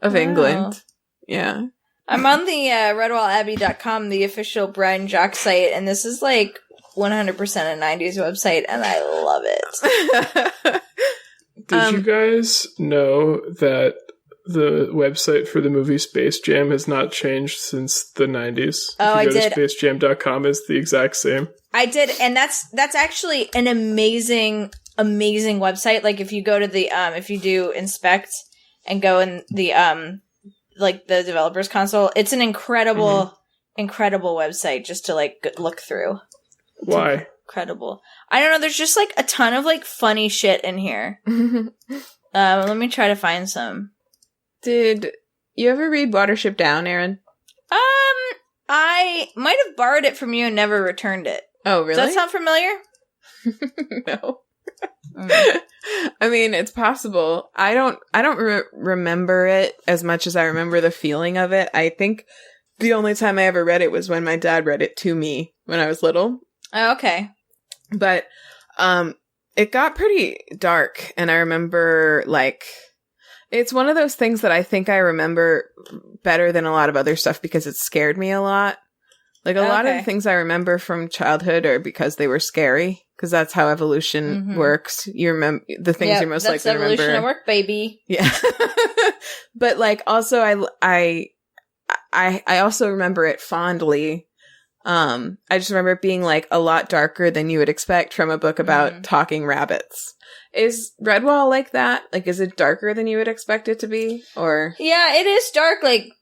Of England. Yeah. I'm on the redwallabbey.com, the official Brian Jacques site, and this is like 100% a 90s website, and I love it. Did you guys know that the website for the movie Space Jam has not changed since the 90s? Oh, I did. SpaceJam.com is the exact same. I did, and that's actually an amazing website. Like, if you go to the, if you do inspect and go in the, like, the developers console, it's an incredible website just to, like, look through. Why? Incredible. I don't know, there's just, like, a ton of, like, funny shit in here. Let me try to find some. Did you ever read Watership Down, Erin? I might have borrowed it from you and never returned it. Oh, really? Does that sound familiar? No. I mean, it's possible. I don't remember it as much as I remember the feeling of it. I think the only time I ever read it was when my dad read it to me when I was little. Oh, okay. But it got pretty dark, and I remember, like, it's one of those things that I think I remember better than a lot of other stuff because it scared me a lot. Like, a lot of the things I remember from childhood are because they were scary, because that's how evolution works. You remember the things you're most likely to remember. That's evolution at work, baby. Yeah. But, like, also, I also remember it fondly. I just remember it being, like, a lot darker than you would expect from a book about talking rabbits. Is Redwall like that? Like, is it darker than you would expect it to be? Or yeah, it is dark. Like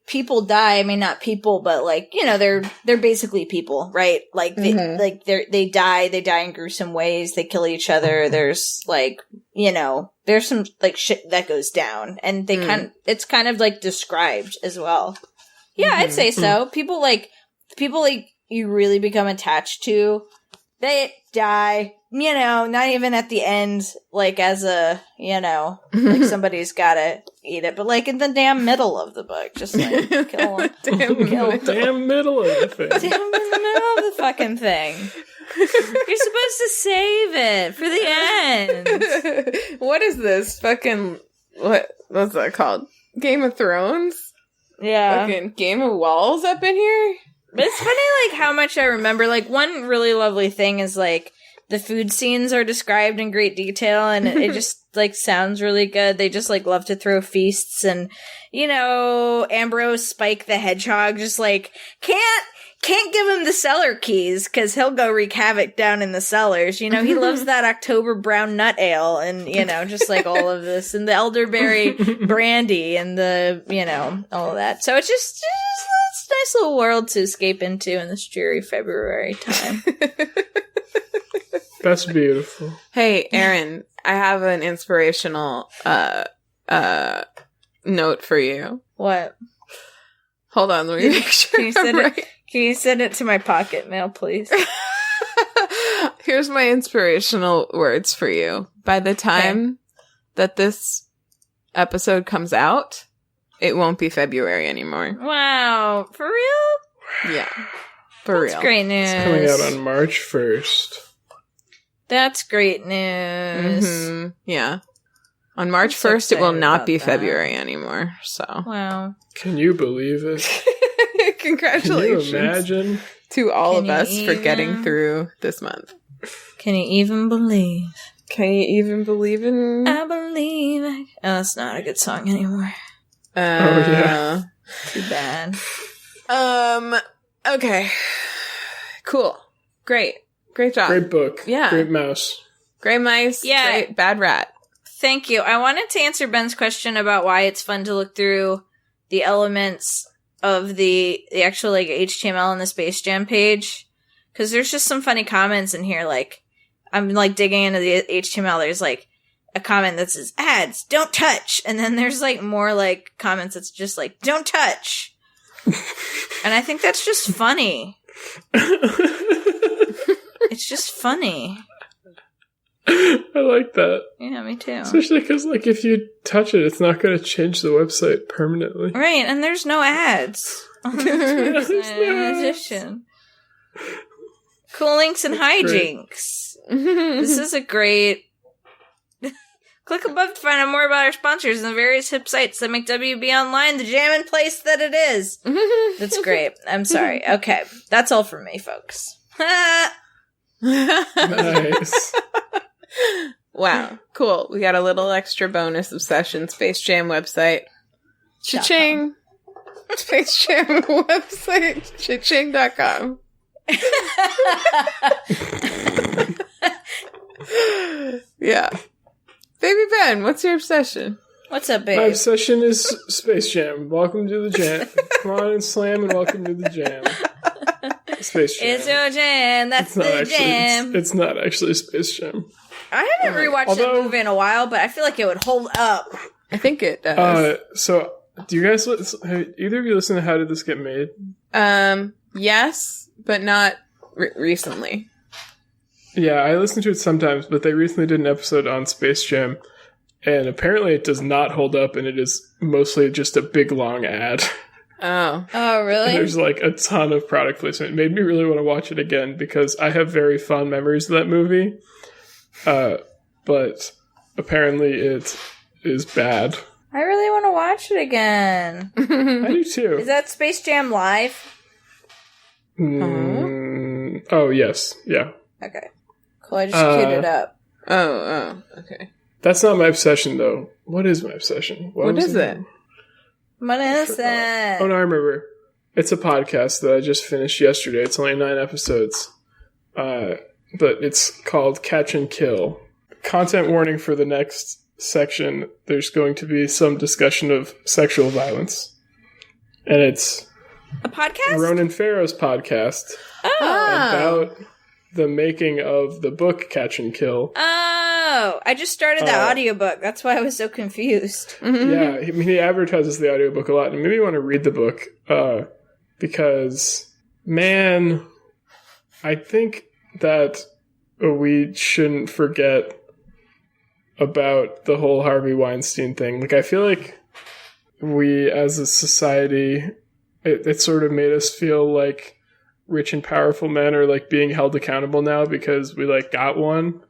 people die. I mean, not people, but like, you know, they're basically people, right? Like they die in gruesome ways. They kill each other. There's like, you know, there's some like shit that goes down, and it's kind of like described as well. Yeah, I'd say so. People like you really become attached to, they die. You know, not even at the end, like, as a, you know, like, somebody's gotta eat it, but, like, in the damn middle of the book, just, like, kill them. Damn middle of the thing. Damn in the middle of the fucking thing. You're supposed to save it for the end. What is this? Fucking, what's that called? Game of Thrones? Yeah. Fucking Game of Walls up in here? But it's funny, like, how much I remember. Like, one really lovely thing is, like, the food scenes are described in great detail, and it just, like, sounds really good. They just, like, love to throw feasts, and, you know, Ambrose Spike the Hedgehog just, like, can't give him the cellar keys, because he'll go wreak havoc down in the cellars. You know, he loves that October brown nut ale, and, you know, just, like, all of this, and the elderberry brandy, and the, you know, all of that. So it's just it's a nice little world to escape into in this dreary February time. That's beautiful. Hey, Erin, I have an inspirational note for you. What? Hold on, let me make sure. Can you send it to my pocket mail, please? Here's my inspirational words for you. By the time that this episode comes out, it won't be February anymore. Wow. For real? Yeah. For real. That's great news. It's coming out on March 1st. That's great news. Mm-hmm. Yeah. On March 1st, it will not be February anymore. So. Wow. Can you believe it? Congratulations. Can you imagine? To all of us for getting through this month. Can you even believe? Can you even believe in? I believe. Oh, that's not a good song anymore. Oh, yeah. Too bad. Okay. Cool. Great job. Great book. Yeah. Great mouse. Great mice. Yeah. Great bad rat. Thank you. I wanted to answer Ben's question about why it's fun to look through the elements of the actual, like, HTML on the Space Jam page. Because there's just some funny comments in here, like, I'm, like, digging into the HTML, there's, like, a comment that says, ads, don't touch! And then there's, like, more, like, comments that's just, like, don't touch! And I think that's just funny. It's just funny. I like that. Yeah, me too. Especially because, like, if you touch it, it's not going to change the website permanently. Right, and there's no ads. In addition. Cool links and hijinks. This is a great... Click above to find out more about our sponsors and the various hip sites that make WB Online the jammin' place that it is. That's great. I'm sorry. Okay, that's all from me, folks. Nice. Wow, cool. We got a little extra bonus obsession. Space Jam website. Cha-ching. Space Jam website. Cha-ching.com. Yeah. Baby Ben, what's your obsession? What's up, babe? My obsession is Space Jam. Welcome to the jam. Come on and slam and welcome to the jam. Space Jam. It's your jam. That's the jam. It's not actually Space Jam. I haven't rewatched that movie in a while, but I feel like it would hold up. I think it does. So, do you guys, have either of you listen to How Did This Get Made? Yes, but not recently. Yeah, I listen to it sometimes, but they recently did an episode on Space Jam, and apparently it does not hold up, and it is mostly just a big, long ad. Oh, really? And there's, like, a ton of product placement. It made me really want to watch it again, because I have very fond memories of that movie, but apparently it is bad. I really want to watch it again. I do, too. Is that Space Jam Live? Oh, yes. Yeah. Okay. Cool, I just queued it up. Oh, okay. That's not my obsession, though. What is my obsession? What is it? What is it? Oh, no, I remember. It's a podcast that I just finished yesterday. It's only 9 episodes. But it's called Catch and Kill. Content warning for the next section. There's going to be some discussion of sexual violence. And it's a podcast? Ronan Farrow's podcast about the making of the book Catch and Kill. Oh, I just started the audiobook. That's why I was so confused. Yeah, he advertises the audiobook a lot. And maybe you want to read the book because, man, I think that we shouldn't forget about the whole Harvey Weinstein thing. Like, I feel like we, as a society, it sort of made us feel like rich and powerful men are, like, being held accountable now because we, like, got one.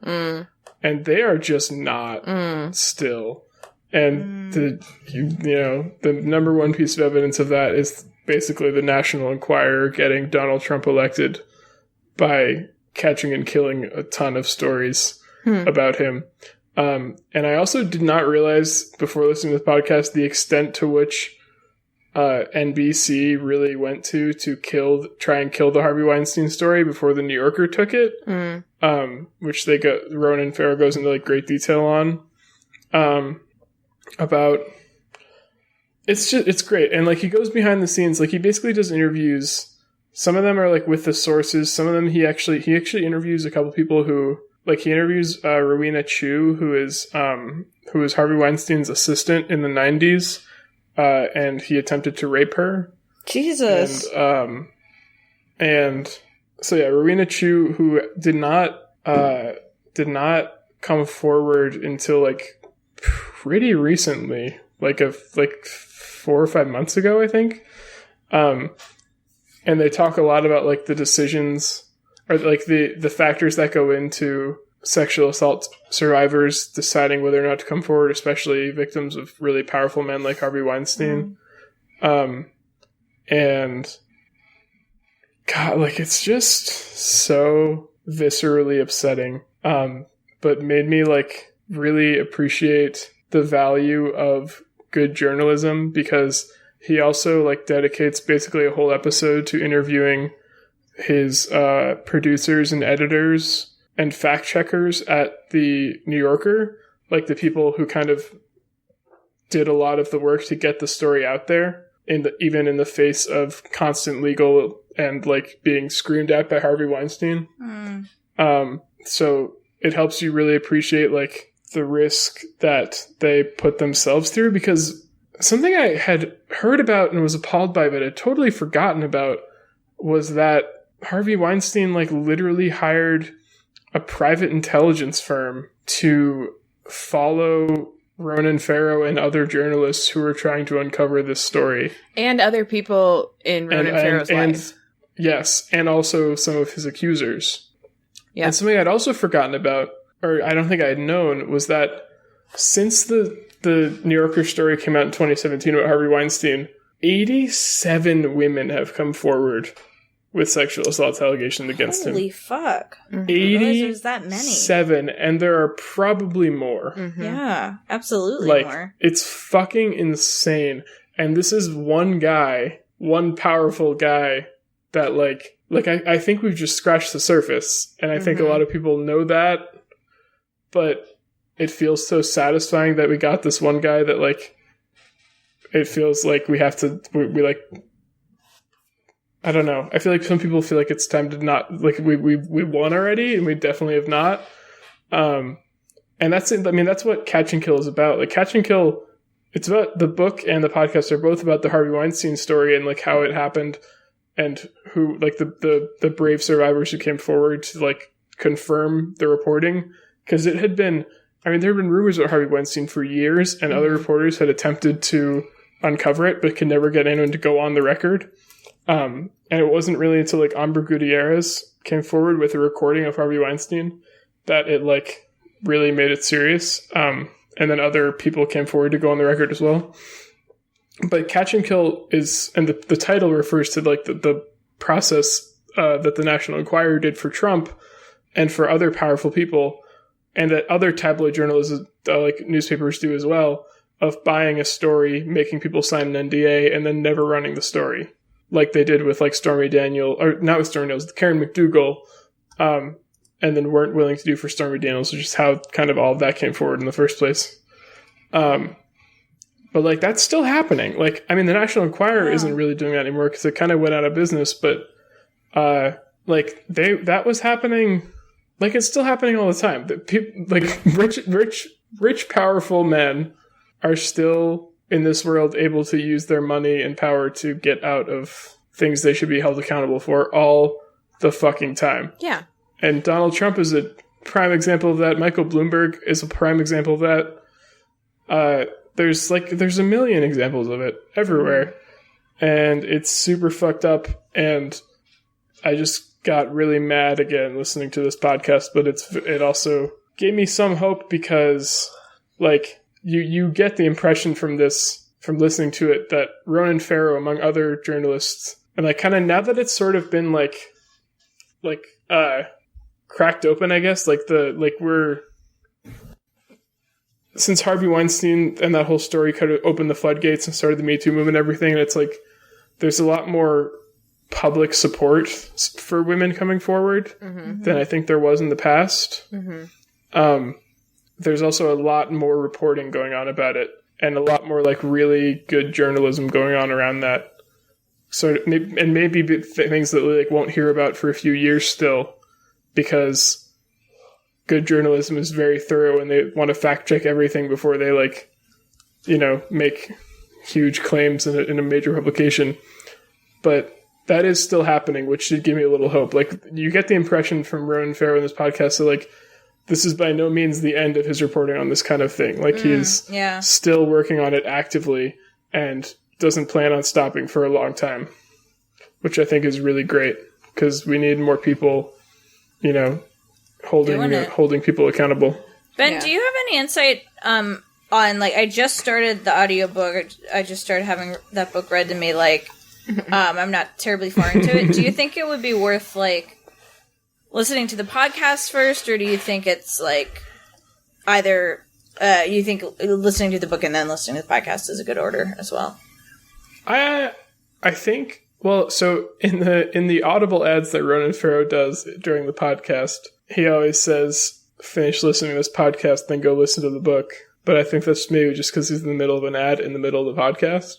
And they are just not still. And the number one piece of evidence of that is basically the National Enquirer getting Donald Trump elected by catching and killing a ton of stories about him. And I also did not realize before listening to the podcast the extent to which NBC really went to try and kill the Harvey Weinstein story before the New Yorker took it, which Ronan Farrow goes into like great detail on, about. It's great. And like he goes behind the scenes, like he basically does interviews. Some of them are like with the sources. Some of them he actually interviews a couple people who, like, he interviews Rowena Chu, who is Harvey Weinstein's assistant in the 90s. And he attempted to rape her. Jesus. And so yeah, Rowena Chu, who did not come forward until like pretty recently, like 4 or 5 months ago, I think. And they talk a lot about like the decisions or like the factors that go into sexual assault survivors deciding whether or not to come forward, especially victims of really powerful men like Harvey Weinstein. And God, like, it's just so viscerally upsetting. But made me like really appreciate the value of good journalism, because he also like dedicates basically a whole episode to interviewing his producers and editors and fact checkers at the New Yorker, like the people who kind of did a lot of the work to get the story out there, even in the face of constant legal and like being screamed at by Harvey Weinstein. So it helps you really appreciate like the risk that they put themselves through, because something I had heard about and was appalled by but had totally forgotten about was that Harvey Weinstein like literally hired a private intelligence firm to follow Ronan Farrow and other journalists who were trying to uncover this story. And other people in Ronan Farrow's life. Yes, and also some of his accusers. Yeah. And something I'd also forgotten about, or I don't think I had known, was that since the New Yorker story came out in 2017 about Harvey Weinstein, 87 women have come forward with sexual assault allegations against him. Holy fuck. 87, and there are probably more. Yeah, absolutely like, more. It's fucking insane. And this is one guy, one powerful guy that like I think we've just scratched the surface. And I think a lot of people know that, but it feels so satisfying that we got this one guy that like, it feels like we have to, we like, I don't know. I feel like some people feel like it's time to not, like, we won already, and we definitely have not. And that's it. I mean, that's what Catch and Kill is about. Like, Catch and Kill, it's about the book and the podcast are both about the Harvey Weinstein story and like how it happened, and who, like, the brave survivors who came forward to like confirm the reporting, because it had been, I mean, there had been rumors about Harvey Weinstein for years, and other reporters had attempted to uncover it, but could never get anyone to go on the record. And it wasn't really until like Amber Gutierrez came forward with a recording of Harvey Weinstein that it like really made it serious. And then other people came forward to go on the record as well. But Catch and Kill is, and the title refers to like the process that the National Enquirer did for Trump and for other powerful people, and that other tabloid journalism, like newspapers do as well, of buying a story, making people sign an NDA, and then never running the story. Like they did with like Stormy Daniels, or not with Stormy Daniels, Karen McDougal, and then weren't willing to do for Stormy Daniels, which is how kind of all of that came forward in the first place. But like that's still happening. Like, I mean, the National Enquirer isn't really doing that anymore because it kind of went out of business, but like that was happening. Like it's still happening all the time. That people, like rich, powerful men are still in this world able to use their money and power to get out of things they should be held accountable for all the fucking time. Yeah. And Donald Trump is a prime example of that. Michael Bloomberg is a prime example of that. There's a million examples of it everywhere. And it's super fucked up. And I just got really mad again listening to this podcast, but it also gave me some hope because like you get the impression from listening to it that Ronan Farrow, among other journalists, and like kind of now that it's sort of been like cracked open, I guess, since Harvey Weinstein and that whole story kind of opened the floodgates and started the Me Too movement and everything, and it's like there's a lot more public support for women coming forward than I think there was in the past. There's also a lot more reporting going on about it, and a lot more like really good journalism going on around that. So maybe things that we like won't hear about for a few years still, because good journalism is very thorough and they want to fact check everything before they make huge claims in a major publication. But that is still happening, which should give me a little hope. Like you get the impression from Ronan Farrow in this podcast that like this is by no means the end of his reporting on this kind of thing. Like he's still working on it actively and doesn't plan on stopping for a long time, which I think is really great because we need more people, holding people accountable. Ben, do you have any insight on, like, I just started the audiobook. I just started having that book read to me, like, I'm not terribly far into it. Do you think it would be worth, like, listening to the podcast first, or do you think it's, like, either, you think listening to the book and then listening to the podcast is a good order as well? I think, well, so in the Audible ads that Ronan Farrow does during the podcast, he always says, finish listening to this podcast, then go listen to the book. But I think that's maybe just because he's in the middle of an ad in the middle of the podcast.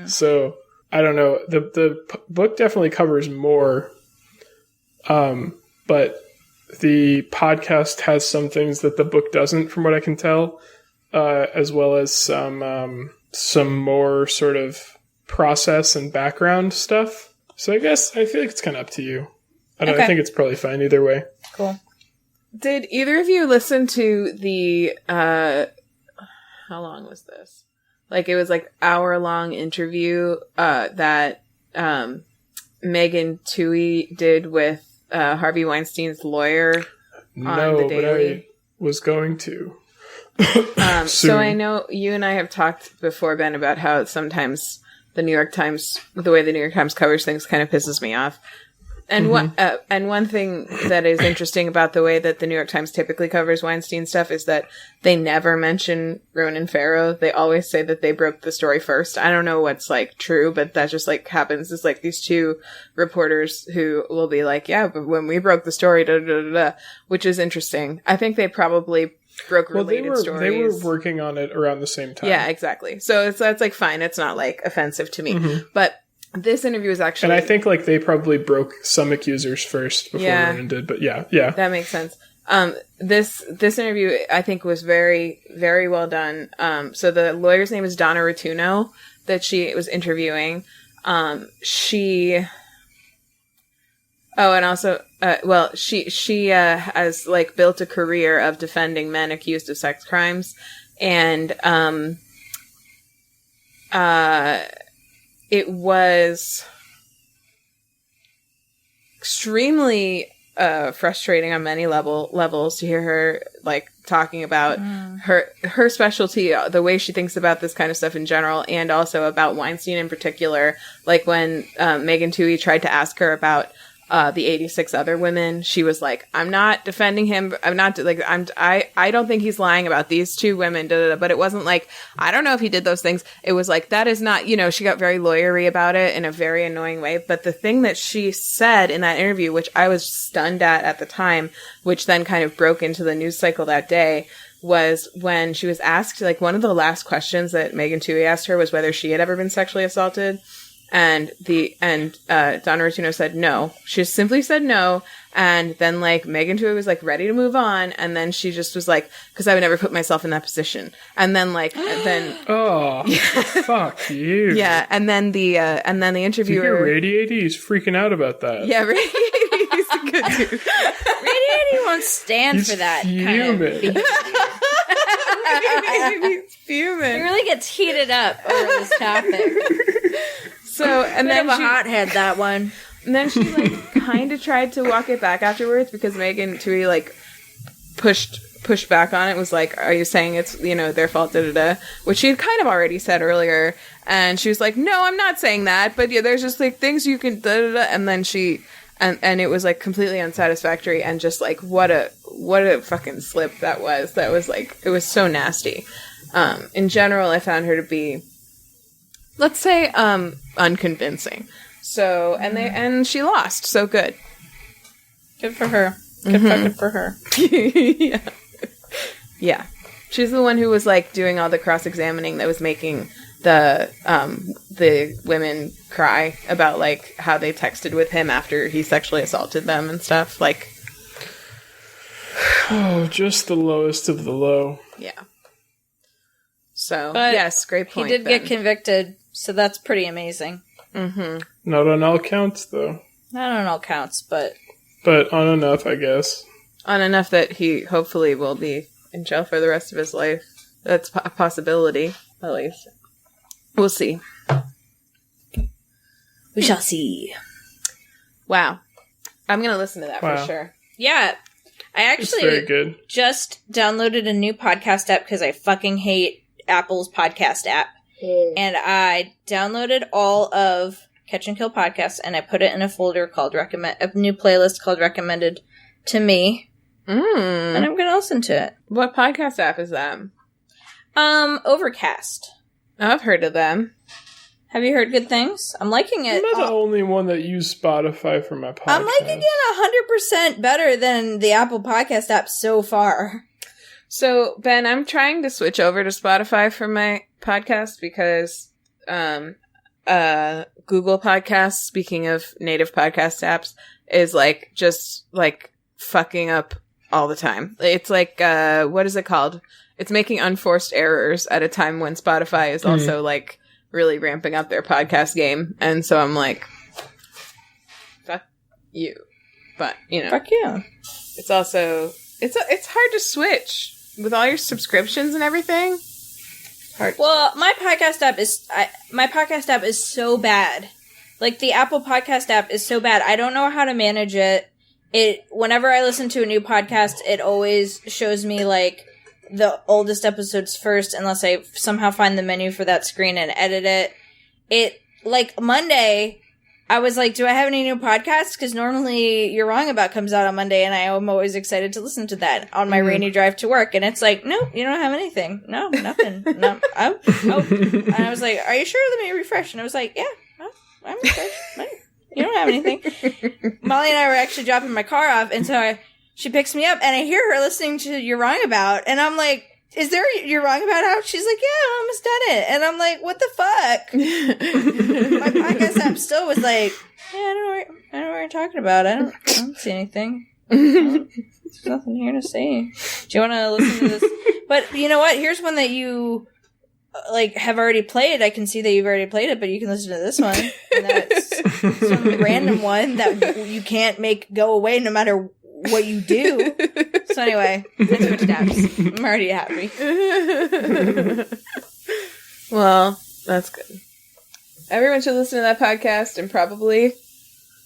So, I don't know. The book definitely covers more. But the podcast has some things that the book doesn't, from what I can tell, as well as some more sort of process and background stuff. So I guess I feel like it's kind of up to you. I don't know, I think it's probably fine either way. Cool. Did either of you listen to the, how long was this? Like, it was like hour-long interview that Megan Twohey did with Harvey Weinstein's lawyer on the Daily. But I was going to. So I know you and I have talked before, Ben, about how sometimes the New York Times, the way the New York Times covers things kind of pisses me off. And one thing that is interesting about the way that the New York Times typically covers Weinstein stuff is that they never mention Ronan Farrow. They always say that they broke the story first. I don't know what's like true, but that just like happens. It's like these two reporters who will be like, yeah, but when we broke the story, which is interesting. I think they probably broke related stories. They were working on it around the same time. Yeah, exactly. So that's like fine. It's not like offensive to me, but this interview is actually... And I think like they probably broke some accusers first before Ronan did, but yeah. That makes sense. This interview I think was very, very well done. So the lawyer's name is Donna Rotuno that she was interviewing. She has like built a career of defending men accused of sex crimes, and it was extremely frustrating on many levels to hear her like talking about her specialty, the way she thinks about this kind of stuff in general, and also about Weinstein in particular. Like when Megan Twohey tried to ask her about the 86 other women, she was like, I'm not defending him. I'm not like, I don't think he's lying about these 2 women, but it wasn't like, I don't know if he did those things. It was like, that is not, she got very lawyery about it in a very annoying way. But the thing that she said in that interview, which I was stunned at the time, which then kind of broke into the news cycle that day, was when she was asked, like, one of the last questions that Megan Twohey asked her was whether she had ever been sexually assaulted. And Donna Rotuno said no. She simply said no. And then, like, Megan Twohey was, like, ready to move on. And then she just was like, because I would never put myself in that position. And then, like, oh, fuck you. Yeah. And then the interviewer. Radiatey is freaking out about that. Yeah, Radiatey is a good dude. Radiatey won't stand for that kind of behavior. He's fuming. He really gets heated up over this topic. So, and Bit then of a hothead, that one. And then she, like, kind of tried to walk it back afterwards because Megan Twohey, like, pushed back on it, was like, are you saying it's, their fault, da-da-da, which she had kind of already said earlier. And she was like, no, I'm not saying that, but yeah, there's just, like, things you can, da-da-da, and then she, and it was, like, completely unsatisfactory, and just, like, what a fucking slip that was. That was, like, it was so nasty. In general, I found her to be, let's say, unconvincing. So, and she lost. So good. Good for her. Good fucking for her. Yeah. Yeah. She's the one who was, like, doing all the cross-examining that was making the women cry about, like, how they texted with him after he sexually assaulted them and stuff. Like, oh, just the lowest of the low. Yeah. So, but yes, great point. He did get convicted, so that's pretty amazing. Mm-hmm. Not on all counts, though. Not on all counts, but on enough, I guess. On enough that he hopefully will be in jail for the rest of his life. That's a possibility, at least. We'll see. We shall see. Wow. I'm going to listen to that for sure. Yeah. I actually just downloaded a new podcast app because I fucking hate Apple's podcast app. And I downloaded all of Catch and Kill podcasts and I put it in a folder called a new playlist called Recommended to Me. And I'm going to listen to it. What podcast app is that? Overcast. I've heard of them. Have you heard good things? I'm liking it. I'm not the only one that used Spotify for my podcast. I'm liking it 100% better than the Apple podcast app so far. So, Ben, I'm trying to switch over to Spotify for my podcast because Google Podcasts, speaking of native podcast apps, is like just like fucking up all the time. It's like, what is it called? It's making unforced errors at a time when Spotify is also like really ramping up their podcast game. And so I'm like, fuck you. But, fuck you. It's also, it's hard to switch with all your subscriptions and everything. Hard. Well, my podcast app is so bad. Like the Apple podcast app is so bad. I don't know how to manage it. Whenever I listen to a new podcast, it always shows me like the oldest episodes first, unless I somehow find the menu for that screen and edit it. Like Monday, I was like, do I have any new podcasts? Because normally You're Wrong About comes out on Monday, and I am always excited to listen to that on my rainy drive to work. And it's like, no, you don't have anything. No, nothing. No. Oh. And I was like, are you sure? Let me refresh. And I was like, yeah, I'm refreshed. You don't have anything. Molly and I were actually dropping my car off, and so she picks me up, and I hear her listening to You're Wrong About, and I'm like, is there You're Wrong About out? She's like, yeah, I almost done it. And I'm like, what the fuck? My podcast app still was like, yeah, I don't know what you're talking about. I don't see anything. There's nothing here to see. Do you want to listen to this? But you know what? Here's one that you have already played. I can see that you've already played it, but you can listen to this one. And that's some random one that you can't make go away no matter what you do. So anyway, I switched apps. I'm already happy. Well, that's good. Everyone should listen to that podcast and probably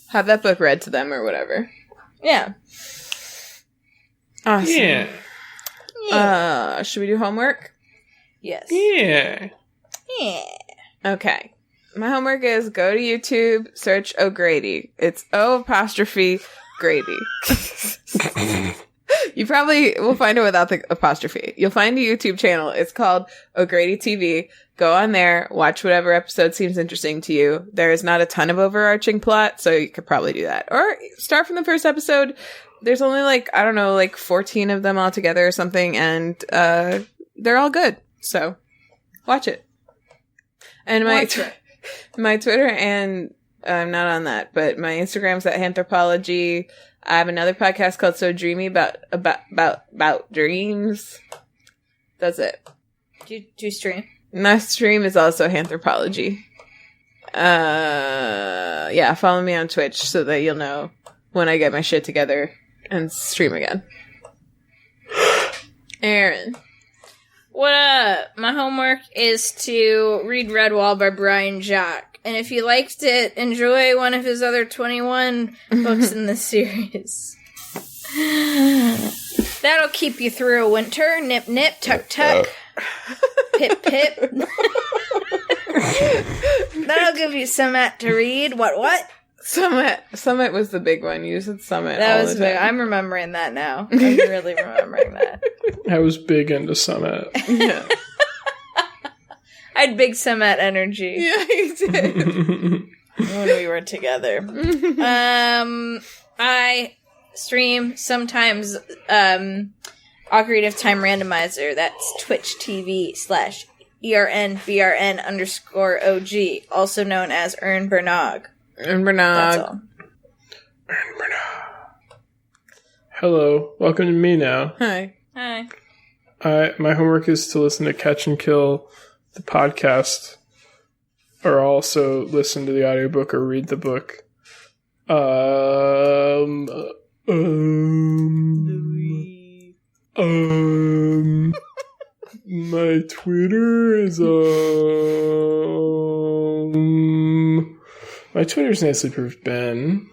have that book read to them or whatever. Yeah. Awesome. Yeah. Should we do homework? Yes. Yeah. Yeah. Okay. My homework is go to YouTube, search O'Grady. It's O''Grady. You probably will find it without the apostrophe. You'll find a YouTube channel. It's called O'Grady TV. Go on there, watch whatever episode seems interesting to you. There is not a ton of overarching plot, so you could probably do that. Or start from the first episode. There's only 14 of them all together or something, and they're all good. So watch it. And my Twitter, and I'm not on that, but my Instagram's at Anthropology. I have another podcast called So Dreamy about dreams. That's it. Do you stream? My stream is also Anthropology. Yeah, follow me on Twitch so that you'll know when I get my shit together and stream again. Erin. What up? My homework is to read Redwall by Brian Jacques. And if you liked it, enjoy one of his other 21 books in the series. That'll keep you through a winter. Nip, nip, tuck, tuck. Pip, pip. That'll give you Summit to read. What? Summit was the big one. You said Summit. That was big. I'm remembering that now. I'm really remembering that. I was big into Summit. Yeah. I had big Summit energy. Yeah, you did. When we were together. I stream sometimes Creative Time Randomizer. That's Twitch TV/ERNBRN_OG, also known as Ern Bernog. Ern Bernog. That's all. Ern Bernog. Hello. Welcome to me now. Hi. My homework is to listen to Catch and Kill, the podcast, or also listen to the audiobook or read the book. My Twitter is my Twitter's Nicely Proofed Ben.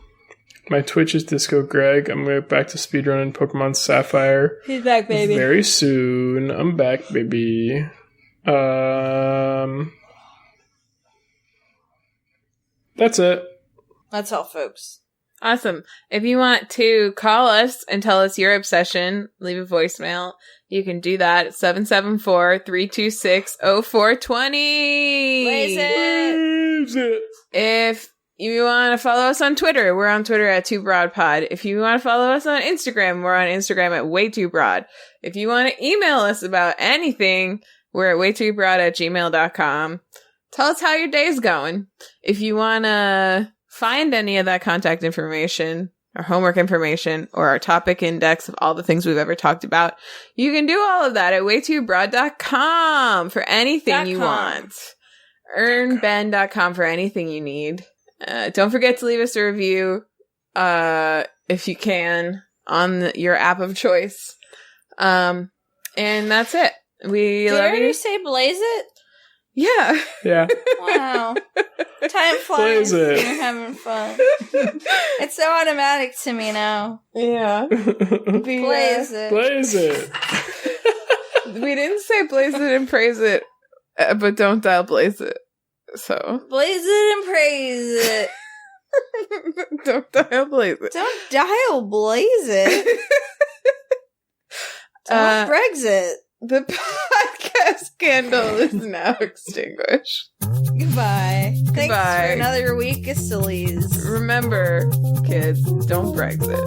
My Twitch is Disco Greg. I'm going back to speedrunning Pokemon Sapphire. He's back, baby. Very soon. I'm back, baby. That's it. That's all, folks. Awesome. If you want to call us and tell us your obsession, leave a voicemail. You can do that at 774-326-0420. Blaze it. If you want to follow us on Twitter, we're on Twitter at 2BroadPod. If you want to follow us on Instagram, we're on Instagram at WayTooBroad. If you want to email us about anything, we're at WayTooBroad@gmail.com. Tell us how your day's going. If you want to find any of that contact information, our homework information, or our topic index of all the things we've ever talked about, you can do all of that at WayTooBroad.com for anything you want. EarnBen.com for anything you need. Don't forget to leave us a review, if you can, on your app of choice. And that's it. We love you. Did you say blaze it? Yeah. Yeah. Wow. Time flies. Blaze it. You're having fun. It's so automatic to me now. Yeah. Blaze it. Blaze it. We didn't say blaze it and praise it, but don't dial blaze it. So. Blaze it and praise it. Don't dial blaze it. Don't dial blaze it. Don't Brexit. The podcast candle is now extinguished. Goodbye. Thanks Goodbye. for another week of sillies. Remember, kids, don't Brexit.